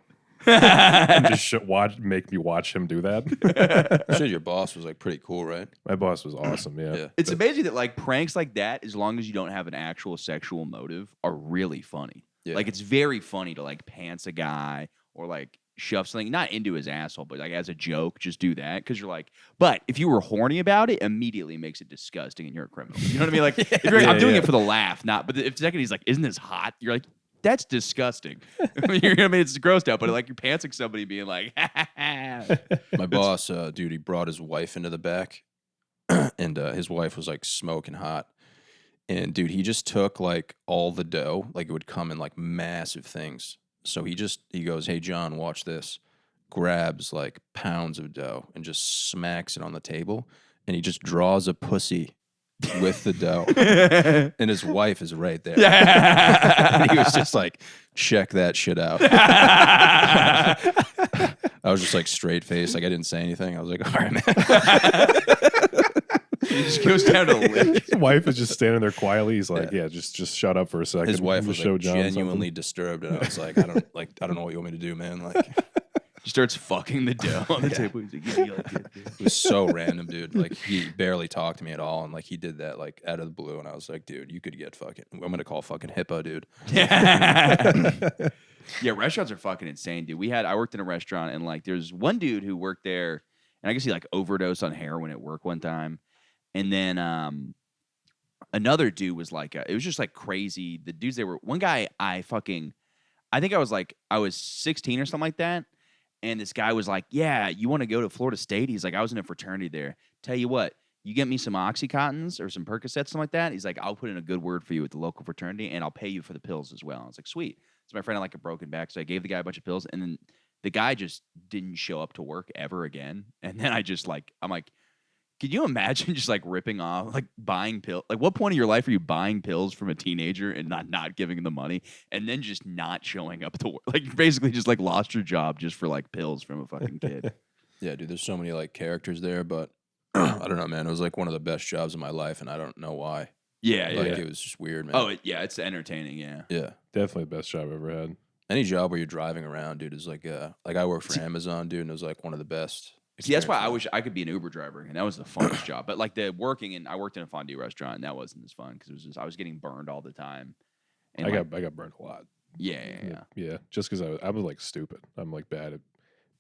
and just make me watch him do that. you said your boss was like pretty cool, right? My boss was awesome. Yeah. Yeah. It's amazing that like pranks like that, as long as you don't have an actual sexual motive, are really funny. Yeah. Like it's very funny to like pants a guy or like shove something not into his asshole, but like as a joke, just do that because you're like. But if you were horny about it, immediately makes it disgusting and you're a criminal. You know what I mean? Like if you're like, I'm doing it for the laugh, not. But if the second he's like, "Isn't this hot?" You're like, "That's disgusting." I mean, it's grossed out, but like you're pantsing somebody being like, My boss, dude, he brought his wife into the back, and his wife was like smoking hot. And dude, he just took like all the dough, like it would come in like massive things. So he goes, "Hey John, watch this." Grabs like pounds of dough and just smacks it on the table, and he just draws a pussy with the dough, and his wife is right there. And he was just like, "Check that shit out." I was just like straight face, like I didn't say anything. I was like, "All right, man." he just goes down to lick. His wife is just standing there quietly. He's like, "Yeah, just shut up for a second." His wife was Show like John genuinely something. disturbed, and I was like, I don't know what you want me to do, man. Like, He starts fucking the dough on the table. He's like, "You like it, dude." it was so random, dude. Like, he barely talked to me at all, and like he did that like out of the blue, and I was like, dude, you could get fucking. I'm gonna call fucking Hippo, dude. Yeah, restaurants are fucking insane, dude. I worked in a restaurant, and like there's one dude who worked there, and I guess he like overdosed on heroin at work one time. And then another dude was like, it was just like crazy. The dudes one guy I think I was 16 or something like that. And this guy was like, "Yeah, you want to go to Florida State?" He's like, "I was in a fraternity there. Tell you what, you get me some Oxycontins or some Percocets, something like that." He's like, "I'll put in a good word for you at the local fraternity, and I'll pay you for the pills as well." I was like, "Sweet." So my friend had like a broken back, so I gave the guy a bunch of pills, and then the guy just didn't show up to work ever again. And then I'm like, can you imagine just like ripping off, like buying pills? Like, what point in your life are you buying pills from a teenager and not giving them the money, and then just not showing up to work? Like, you basically just like lost your job just for like pills from a fucking kid. Yeah, dude. There's so many like characters there, but I don't know, man. It was like one of the best jobs of my life, and I don't know why. Yeah, Like, yeah. it was just weird, man. Oh, it's entertaining. Yeah. Yeah. Definitely the best job I ever had. Any job where you're driving around, dude, is like I worked for Amazon, dude, and it was like one of the best. See, that's why I experiences. wish I could be an Uber driver, and that was the funnest job. But like I worked in a fondue restaurant, and that wasn't as fun because it was just I was getting burned all the time. And I like, got burned a lot. yeah. Yeah. Just because I was like stupid. I'm like bad at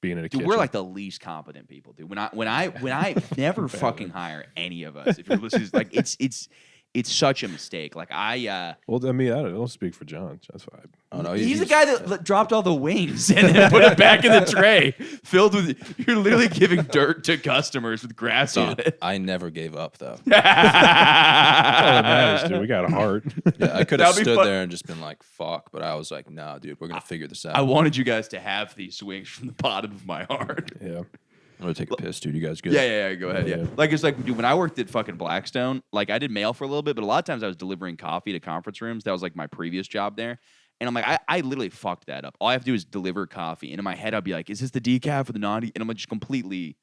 being in a Dude, kitchen. we're like the least competent people, dude. When I never fucking hire any of us. If you're listening, like it's such a mistake. Like Well, I mean, I don't speak for John. That's fine. Oh, no, he's the guy that dropped all the wings and then put it back in the tray, filled with. You're literally giving dirt to customers with grass on Dude, it. I never gave up though. All that matters, dude. We got a heart. Yeah, I could have That'd be stood fun. there and just been like, "Fuck," but I was like, "Nah, dude, we're gonna figure this out." I wanted you guys to have these swings from the bottom of my heart. Yeah. I'm gonna take a piss, dude. You guys good? Yeah, go ahead. Yeah. Yeah. Like, it's like, dude, when I worked at fucking Blackstone, like, I did mail for a little bit, but a lot of times I was delivering coffee to conference rooms. That was like my previous job there. And I'm like, I literally fucked that up. All I have to do is deliver coffee. And in my head, I'd be like, is this the decaf or the non-decaf? And I'm like, just completely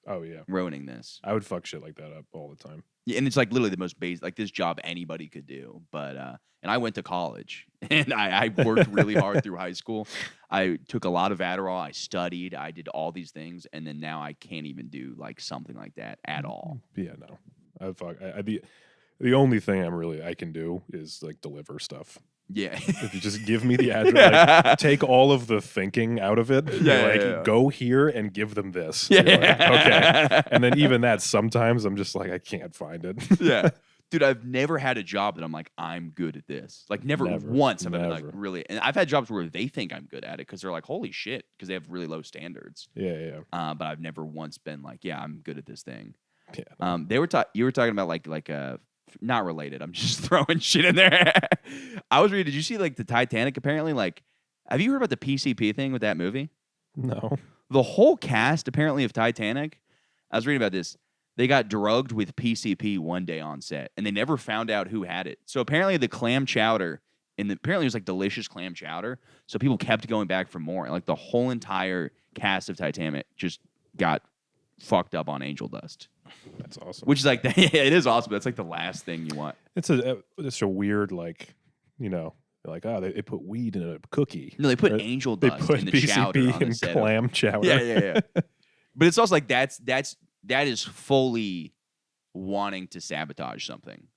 Oh yeah, ruining this. I would fuck shit like that up all the time. Yeah, and it's like literally the most basic, like this job anybody could do. But and I went to college and I worked really hard through high school. I took a lot of Adderall. I studied. I did all these things, and then now I can't even do like something like that at all. Yeah, no, I'd fuck. The only thing I can do is like deliver stuff. Yeah. If you just give me the address, like, take all of the thinking out of it. Yeah. Go here and give them this. Yeah. You're like, okay. And then even that, sometimes I'm just like, I can't find it. Yeah. Dude, I've never had a job that I'm like, I'm good at this. Like, never once have I been like, really. And I've had jobs where they think I'm good at it because they're like, holy shit, because they have really low standards. Yeah. But I've never once been like, yeah, I'm good at this thing. Yeah. You were talking about like not related. I'm just throwing shit in there. I was reading. Did you see like the Titanic? Apparently, like, have you heard about the PCP thing with that movie? No. The whole cast apparently of Titanic. I was reading about this. They got drugged with PCP one day on set, and they never found out who had it. So apparently, the clam chowder apparently it was like delicious clam chowder. So people kept going back for more. And like the whole entire cast of Titanic just got fucked up on angel dust. That's awesome. Which is like it is awesome. That's like the last thing you want. It's a weird like, like they put weed in a cookie. No, they put right? angel They dust put in the chowder PCP on the in set. clam chowder. Yeah. But it's also like that is fully wanting to sabotage something.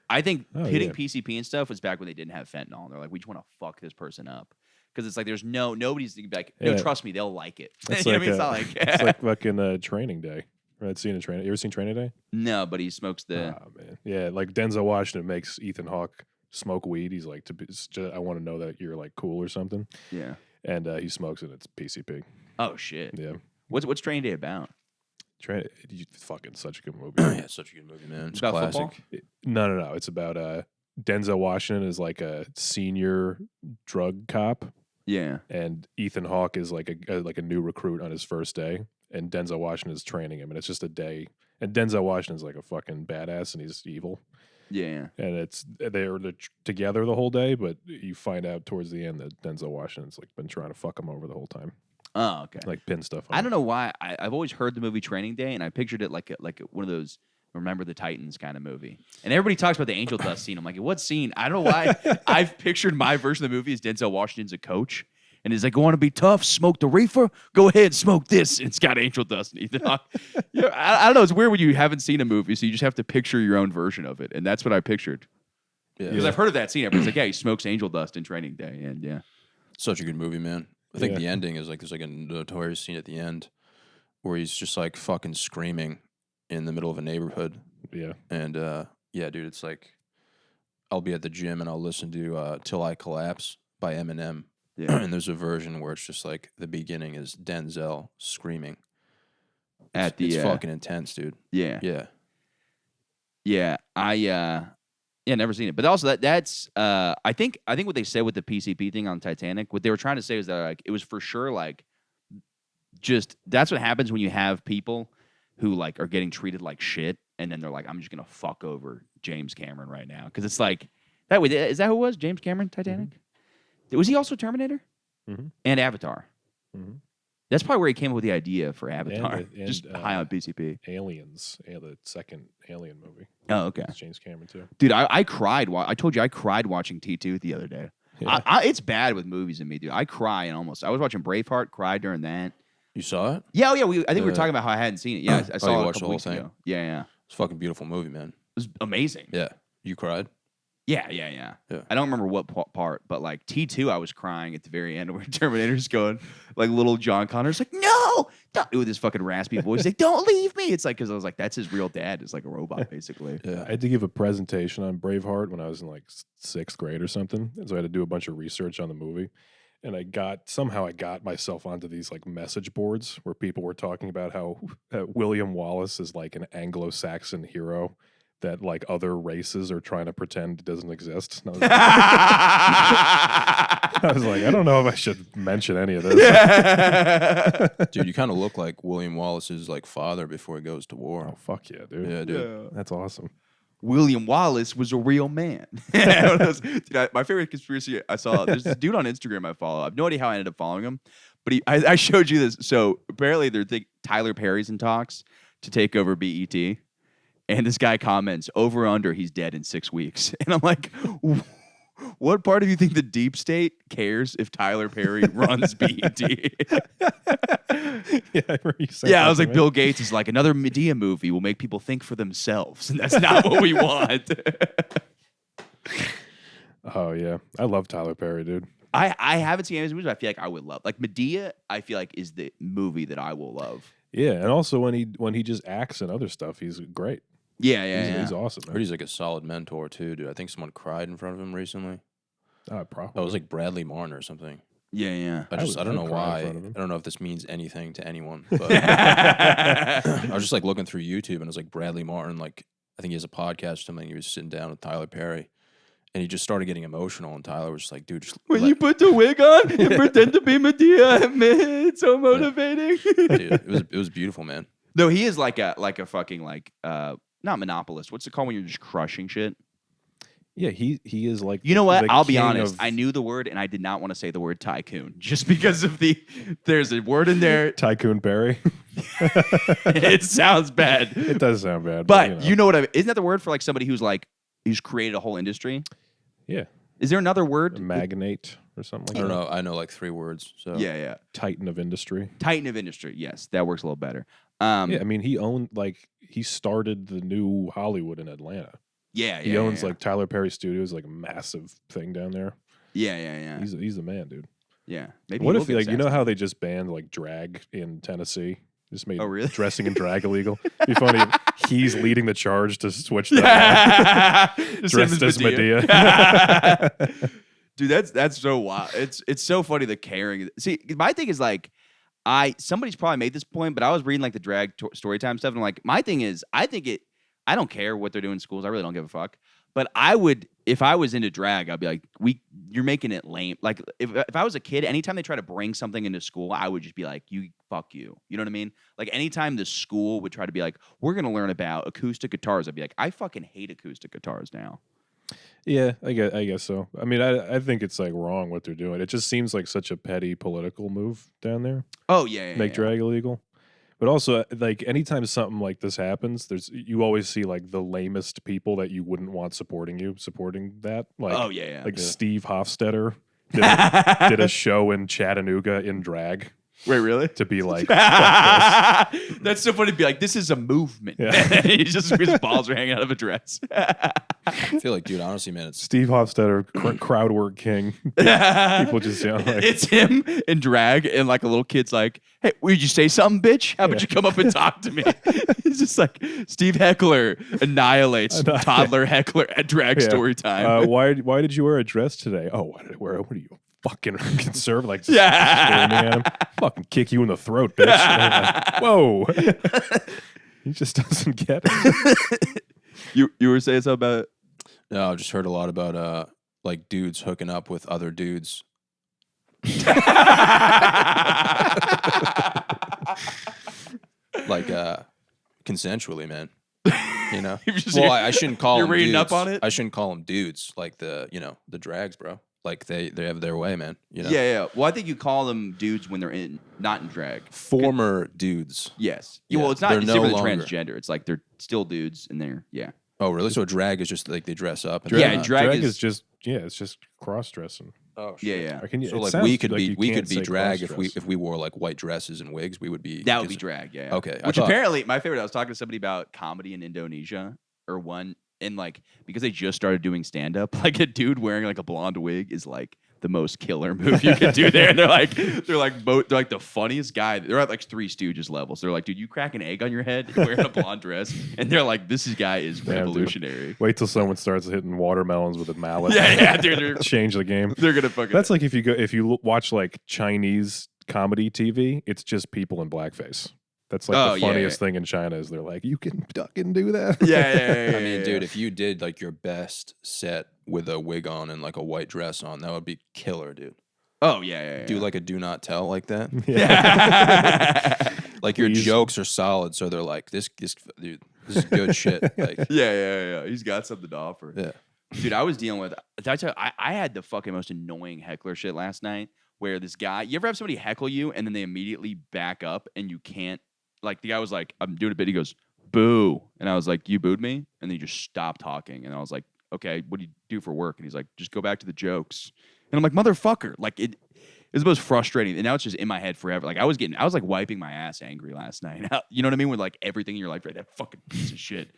I think hitting PCP and stuff was back when they didn't have fentanyl. They're like, we just want to fuck this person up. Because it's like there's nobody's like, no, trust me, they'll like it. It's You know like what I mean? It's not like it's like fucking Training Day. Right? You ever seen Training Day? No, but he smokes the. Oh man, yeah. Like Denzel Washington makes Ethan Hawke smoke weed. He's like, I want to know that you're like cool or something. Yeah. And he smokes it. It's PCP. Oh shit. Yeah. What's Training Day about? Fucking such a good movie. Yeah, such a good movie, man. It's About classic. football? No. It's about Denzel Washington is like a senior drug cop, Yeah. and Ethan Hawke is like a new recruit on his first day, and Denzel Washington is training him, and it's just a day. And Denzel Washington's like a fucking badass, and he's evil. Yeah. And they're together the whole day, but you find out towards the end that Denzel Washington's like been trying to fuck him over the whole time, Oh, okay. like pin stuff on I him. don't know why. I've always heard the movie Training Day, and I pictured it like one of those Remember the Titans kind of movie. And everybody talks about the angel dust scene. I'm like, what scene? I don't know why. I've pictured my version of the movie as Denzel Washington's a coach. And he's like, want to be tough? Smoke the reefer? Go ahead, smoke this. And it's got angel dust. And I don't know. It's weird when you haven't seen a movie, so you just have to picture your own version of it. And that's what I pictured. Because I've heard of that scene. Everybody's like, yeah, he smokes angel dust in Training Day. And yeah. Such a good movie, man. I think the ending is like, there's like a notorious scene at the end where he's just like fucking screaming in the middle of a neighborhood. Yeah. And yeah, dude, it's like I'll be at the gym and I'll listen to Till I Collapse by Eminem. Yeah. And there's a version where it's just like the beginning is Denzel screaming. It's fucking intense, dude. Yeah. Yeah. Yeah. Never seen it. But also that's I think what they said with the PCP thing on Titanic, what they were trying to say is that like it was for sure like just that's what happens when you have people who like are getting treated like shit and then they're like, I'm just gonna fuck over James Cameron right now. Because it's like that way, is that who it was? James Cameron, Titanic? Mm-hmm. Was he also Terminator? Mm-hmm. And Avatar. Mm-hmm. That's probably where he came up with the idea for Avatar. And just high on PCP. Aliens, the second Alien movie. Oh, okay. It's James Cameron too. Dude, I cried. I told you I cried watching T2 the other day. Yeah. It's bad with movies and me, dude. I cry and almost. I was watching Braveheart, cried during that. You saw it? Yeah, I think we were talking about how I hadn't seen it. Yeah, I saw you it a watched the couple whole weeks thing? ago. Yeah. It's a fucking beautiful movie, man. It was amazing. Yeah. You cried? Yeah. Yeah. I don't remember what part, but like T2, I was crying at the very end where Terminator's going, like little John Connor's like, no, don't, with his fucking raspy voice. He's like, don't leave me. It's like, because I was like, that's his real dad. It's like a robot, basically. Yeah. I had to give a presentation on Braveheart when I was in like 6th grade or something. And so I had to do a bunch of research on the movie. And I got myself onto these like message boards where people were talking about how William Wallace is like an Anglo-Saxon hero that like other races are trying to pretend doesn't exist. And I was like, I don't know if I should mention any of this. Dude, you kind of look like William Wallace's like father before he goes to war. Oh, fuck yeah, dude. Yeah, dude. That's awesome. William Wallace was a real man. Dude, my favorite conspiracy I saw, there's this dude on Instagram I follow. I have no idea how I ended up following him, But I showed you this. So apparently Tyler Perry's in talks to take over BET. And this guy comments, over under, he's dead in 6 weeks. And I'm like, what part of you think the deep state cares if Tyler Perry runs BET? Yeah, I remember you said Yeah, that I was to like, me. Bill Gates is like, another Medea movie will make people think for themselves. And that's not what we want. Oh yeah, I love Tyler Perry, dude. I haven't seen any of his movies, but I feel like I would love. Like Medea, I feel like is the movie that I will love. Yeah, and also when he just acts and other stuff, he's great. Yeah, He's awesome. I heard he's like a solid mentor too, dude. I think someone cried in front of him recently. Probably. Oh, it was like Bradley Martin or something. Yeah. I don't know cry in why. front of him. I don't know if this means anything to anyone. But I was just like looking through YouTube and it was like Bradley Martin, like I think he has a podcast or something. He was sitting down with Tyler Perry. And he just started getting emotional, and Tyler was just like, "Dude, just When you put the wig on and pretend to be Medea, man, it's so motivating." dude, it was beautiful, man." No, he is like a fucking not monopolist. What's it called when you're just crushing shit? Yeah, he is like. You know what? the I'll be king honest. of I knew the word, and I did not want to say the word tycoon just because of there's a word in there. Tycoon Perry. It sounds bad, It does sound bad, but you know what? Isn't that the word for like somebody who's created a whole industry? yeah, Is there another word? magnate or something. I Like don't that. know. I know like 3 words. So Yeah. Titan of industry. Titan of industry. Yes, that works a little better. Yeah, I mean he started the new Hollywood in Atlanta. Yeah. He owns like Tyler Perry Studios, like a massive thing down there. Yeah. He's the man, dude. Yeah. Maybe What he if will like get you know assassinated. how they just banned like drag in Tennessee? Just made Oh, really? dressing in drag illegal. It'd be funny if he's leading the charge to switch that on. Just him Dressed as Medea. Dude, that's so wild. It's so funny the caring. See, my thing is like somebody's probably made this point, but I was reading like the drag story time stuff, and I'm like, my thing is, I don't care what they're doing in schools. I really don't give a fuck. But I would, if I was into drag, I'd be like, you're making it lame. Like if I was a kid, anytime they try to bring something into school, I would just be like, fuck you. You know what I mean? Like anytime the school would try to be like, we're gonna learn about acoustic guitars, I'd be like, I fucking hate acoustic guitars now. Yeah, I guess so. I mean, I think it's like wrong what they're doing. It just seems like such a petty political move down there. Oh yeah. Make drag illegal. But also, like anytime something like this happens, you always see like the lamest people that you wouldn't want supporting that. Like, Oh yeah. like Steve Hofstetter did a show in Chattanooga in drag Wait, really? to be like, fuck this. That's so funny to be like, this is a movement. Yeah. His balls are hanging out of a dress. I feel like, dude, honestly, man, it's Steve Hofstetter, crowd work king. People just sound like It's him in drag, and like a little kid's like, "Hey, would you say something, bitch? How about you come up and talk to me?" He's just like Steve Heckler annihilates toddler heckler at drag Yeah. story time. Why did you wear a dress today? Oh, why did I wear? What are you fucking conservative? Like just Yeah. screaming at him, fucking kick you in the throat, bitch. Like, whoa, he just doesn't get it. You were saying something about it? no, I've just heard a lot about like dudes hooking up with other dudes. Like consensually, man. You know. Well, I shouldn't call You're them reading dudes. up on it? I shouldn't call them dudes. Like the drags, bro. Like they have their way, man. You know. Yeah. Well, I think you call them dudes when they're not in drag. Former dudes. Yes. Yeah, Well, it's not they're it's no different than longer. transgender. It's like they're still dudes and they're Oh, really? So a drag is just like they dress up. And Yeah, they're not- drag is is- just it's just cross dressing. Oh, Yeah. So like we could be drag if we wore like white dresses and wigs. We would be That would be drag, yeah. Okay, I Which thought- apparently, my favorite, I was talking to somebody about comedy in Indonesia and like, because they just started doing stand up, like a dude wearing like a blonde wig is like the most killer move you could do there. And they're like the funniest guy. They're at like Three Stooges level. So they're like, dude, you crack an egg on your head and wearing a blonde dress. And they're like, this guy is Damn, dude. revolutionary. Wait till someone starts hitting watermelons with a mallet. Yeah, dude. Change the game. They're gonna fucking. That's like if you watch like Chinese comedy TV, it's just people in blackface. That's like Oh, the yeah, funniest thing in China is they're like, you can fucking do that. yeah. I mean, dude, if you did like your best set with a wig on and like a white dress on, that would be killer, dude. Oh yeah. Do like a do not tell like that. Yeah. Like your Please. jokes are solid, so they're like this dude, this is good shit. Like Yeah. He's got something to offer. yeah. Dude, I was dealing with. Did I tell you, I had the fucking most annoying heckler shit last night. where this guy, you ever have somebody heckle you and then they immediately back up and you can't, like the guy was like, I'm doing a bit. He goes, boo. And I was like, you booed me? And then he just stopped talking. And I was like, okay, what do you do for work? And he's like, just go back to the jokes. And I'm like, motherfucker. Like it was the most frustrating. And now it's just in my head forever. Like I was like wiping my ass angry last night. You know what I mean? With like everything in your life, right? That fucking piece of shit.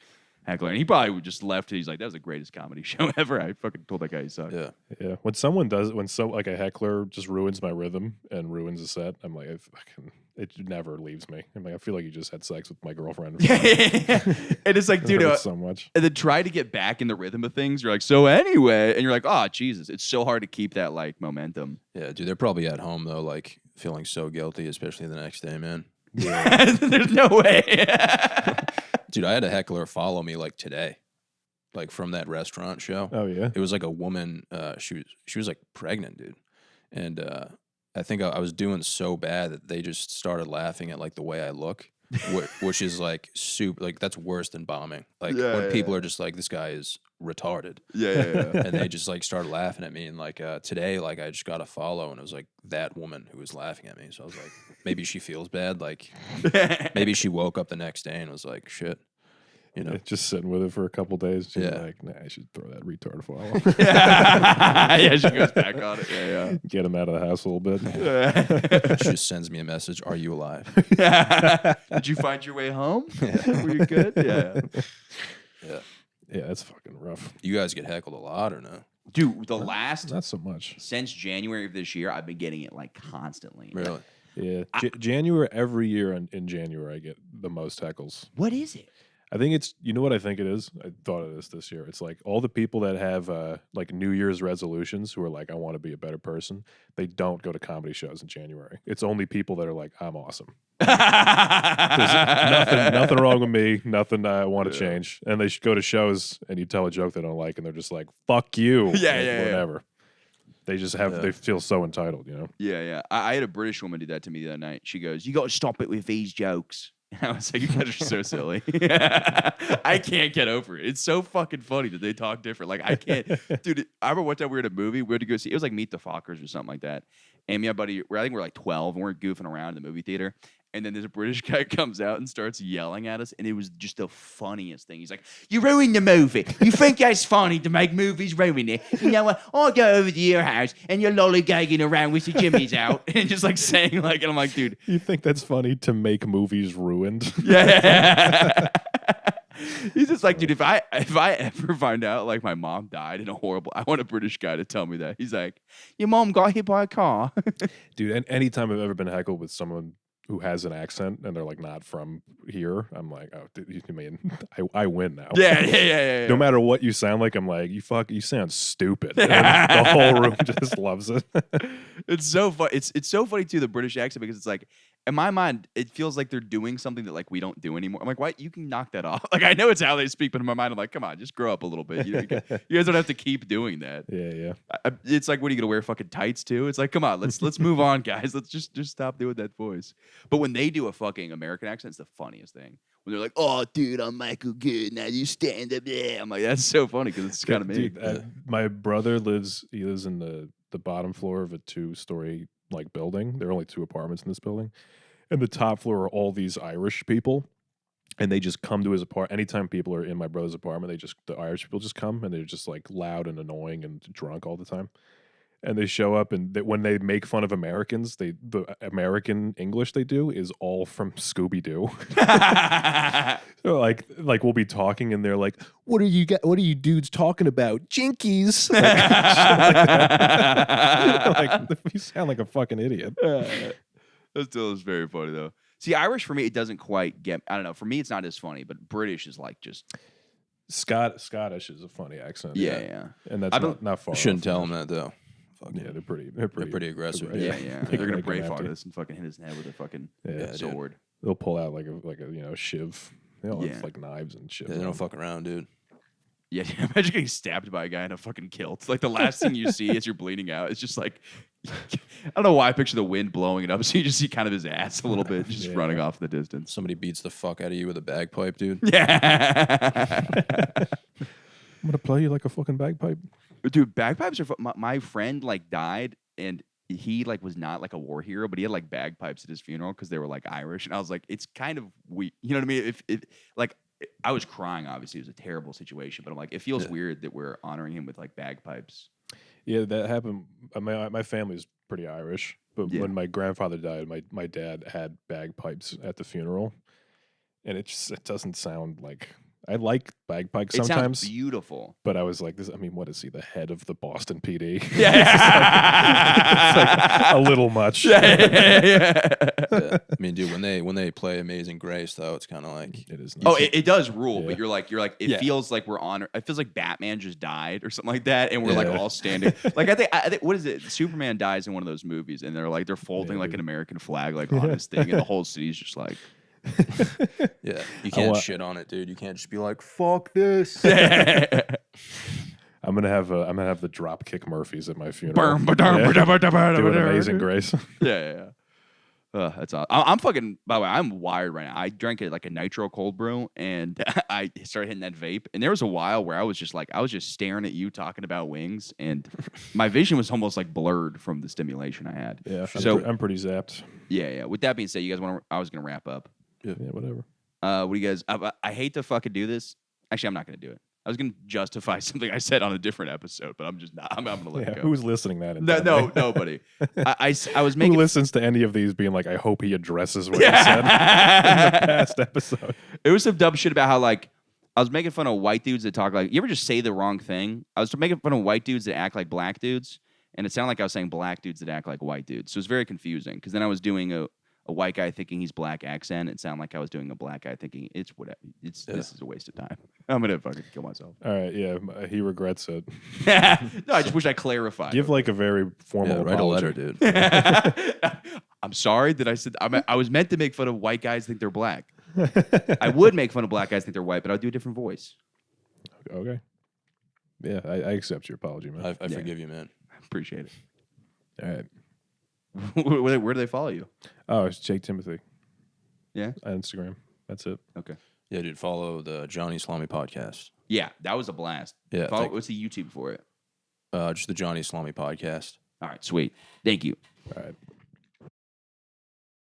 Heckler. And he probably just left. He's like, that was the greatest comedy show ever. I fucking told that guy he sucked. Yeah. Yeah. When like a heckler just ruins my rhythm and ruins a set, I'm like, it never leaves me. I'm like, I feel like you just had sex with my girlfriend. Yeah. And it's like, dude, so much. And then try to get back in the rhythm of things. You're like, so anyway, and you're like, oh Jesus, it's so hard to keep that like momentum. Yeah, dude, they're probably at home though, like feeling so guilty, especially the next day, man. Yeah. There's no way. Dude, I had a heckler follow me like today, like from that restaurant show. Oh yeah. It was like a woman. She was like pregnant, dude, and I think I was doing so bad that they just started laughing at like the way I look, which is like super. Like that's worse than bombing. Like when people are just like, this guy is retarded. Yeah. And they just like started laughing at me. And like today, like I just got a follow, and it was like that woman who was laughing at me. So I was like, maybe she feels bad. Like maybe she woke up the next day and was like, shit. You know, just sitting with it for a couple days. She's Yeah. like, nah, I should throw that retard follow. Yeah, she goes back on it. Yeah. Get him out of the house a little bit. she just sends me a message. Are you alive? Did you find your way home? Were you good? Yeah. Yeah. Yeah, it's fucking rough. You guys get heckled a lot or no? Dude, the last Not so much. since January of this year, I've been getting it like constantly. Really? Yeah, January every year in January I get the most heckles. What is it? I think it's, you know what I think it is? I thought of this year. It's like all the people that have like New Year's resolutions who are like, I want to be a better person. They don't go to comedy shows in January. It's only people that are like, I'm awesome. There's nothing wrong with me. Nothing I want to change. And they should go to shows and you tell a joke they don't like and they're just like, fuck you. Yeah. Whatever. They just have, they feel so entitled, you know? Yeah. I had a British woman do that to me the other night. She goes, you got to stop it with these jokes. And I was like, you guys are so silly. I can't get over it. It's so fucking funny that they talk different. Like, I can't. Dude, I remember one time we were at a movie. We had to go see, it was like Meet the Fockers or something like that. And me and my buddy, I think we're like 12, and we're goofing around in the movie theater. And then this British guy comes out and starts yelling at us. And it was just the funniest thing. He's like, you ruined the movie. You think that's funny to make movies ruin it? You know what? I'll go over to your house and you're lollygagging around with your jimmies out. And just like saying like, and I'm like, dude. You think that's funny to make movies ruined? Yeah. He's just like, dude, if I ever find out like my mom died in a horrible, I want a British guy to tell me that. He's like, your mom got hit by a car. Dude, anytime I've ever been heckled with someone who has an accent and they're like not from here, I'm like, oh, dude, you mean I win now? Yeah. No matter what you sound like, I'm like, you sound stupid. And the whole room just loves it. It's so fun. It's so funny too, the British accent, because it's like, in my mind, it feels like they're doing something that like we don't do anymore. I'm like, why? You can knock that off. Like, I know it's how they speak, but in my mind, I'm like, come on, just grow up a little bit. You guys don't have to keep doing that. Yeah. It's like, what are you gonna wear fucking tights too? It's like, come on, let's move on, guys. Let's just stop doing that voice. But when they do a fucking American accent, it's the funniest thing. When they're like, oh, dude, I'm Michael Good. Now you stand up there. I'm like, that's so funny because it's kind of me. Dude, my brother lives in the bottom floor of a 2-story like building. There are only 2 apartments in this building. And the top floor are all these Irish people. And they just come to his apartment. Anytime people are in my brother's apartment, the Irish people just come and they're just like loud and annoying and drunk all the time. And they show up, and when they make fun of Americans, the American English they do is all from Scooby Doo. So like we'll be talking, and they're like, "What are you dudes talking about? Jinkies!" Like you sound like a fucking idiot. That still is very funny though. See, Irish for me, it doesn't quite get. I don't know. For me, it's not as funny, but British is like just. Scottish is a funny accent. Yeah. And that's not far. Shouldn't off tell him that though. Fuck yeah, it. they're pretty aggressive. Yeah. They're gonna Make him Braveheart empty. this and fucking hit his head with a fucking Yeah, sword. They'll pull out like a shiv. They all Yeah. have like knives and shit. Yeah, they don't fuck around, dude. Yeah, imagine getting stabbed by a guy in a fucking kilt. Like the last thing you see as you're bleeding out, it's just like I don't know why I picture the wind blowing it up, so you just see kind of his ass a little bit, just running off in the distance. Somebody beats the fuck out of you with a bagpipe, dude. Yeah. I'm gonna play you like a fucking bagpipe. Dude, bagpipes are my friend like died, and he like was not like a war hero, but he had like bagpipes at his funeral because they were like Irish, and I was like, it's kind of weird. You know what I mean? If like I was crying, obviously it was a terrible situation, but I'm like, it feels weird that we're honoring him with like bagpipes. Yeah, that happened. My family's pretty Irish, but Yeah. when my grandfather died, my dad had bagpipes at the funeral, and it doesn't sound like. I like bagpipes It sometimes, sounds beautiful. but I was like, this. I mean, what is he? The head of the Boston PD? Yeah, It's like a little much. Yeah. I mean, dude, when they play Amazing Grace, though, it's kind of like It is. Oh, it does rule, Yeah. but you're like, it Yeah. feels like we're on. It feels like Batman just died or something like that, and we're like Yeah. all standing. Like I think what is it? Superman dies in one of those movies, and they're folding Yeah, like dude. an American flag like on this thing, and the whole city's just like. yeah, you can't shit on it, dude. You can't just be like, fuck this. I'm gonna have the Dropkick Murphys at my funeral. Doing Amazing Grace. Yeah. That's awesome. I'm fucking. By the way, I'm wired right now. I drank it like a nitro cold brew, and I started hitting that vape. And there was a while where I was just staring at you talking about wings, and my vision was almost like blurred from the stimulation I had. Yeah, So I'm pretty zapped. yeah. With that being said, you guys want? I was gonna wrap up. Yeah, whatever. What do you guys? I hate to fucking do this. Actually, I'm not gonna do it. I was gonna justify something I said on a different episode, but I'm just not. I'm gonna let it go. Who's listening that? No, intently? nobody. I was Who making. listens to any of these being like, I hope he addresses what he said in the past episode. It was some dumb shit about how like I was making fun of white dudes that talk like. You ever just say the wrong thing? I was making fun of white dudes that act like black dudes, and it sounded like I was saying black dudes that act like white dudes. So it's very confusing because then I was doing a white guy thinking he's black accent. It sounded like I was doing a black guy thinking it's whatever. This is a waste of time. I'm gonna fucking kill myself. All right, yeah, he regrets it. No, I just wish I clarified. Give like a very formal Yeah, write a apology. letter, dude. I'm sorry that I said I was meant to make fun of white guys think they're black. I would make fun of black guys think they're white, but I'll do a different voice. Okay. Yeah, I accept your apology, man. I forgive you, man. Appreciate All right. it. Where do they follow you? Oh, it's Jake Timothy Yeah. on Instagram. That's it. Okay. Yeah, dude, follow the Johnny Salami podcast. Yeah, that was a blast. Yeah, What's the YouTube for it? Just the Johnny Salami podcast. All right, sweet. Thank you. All right.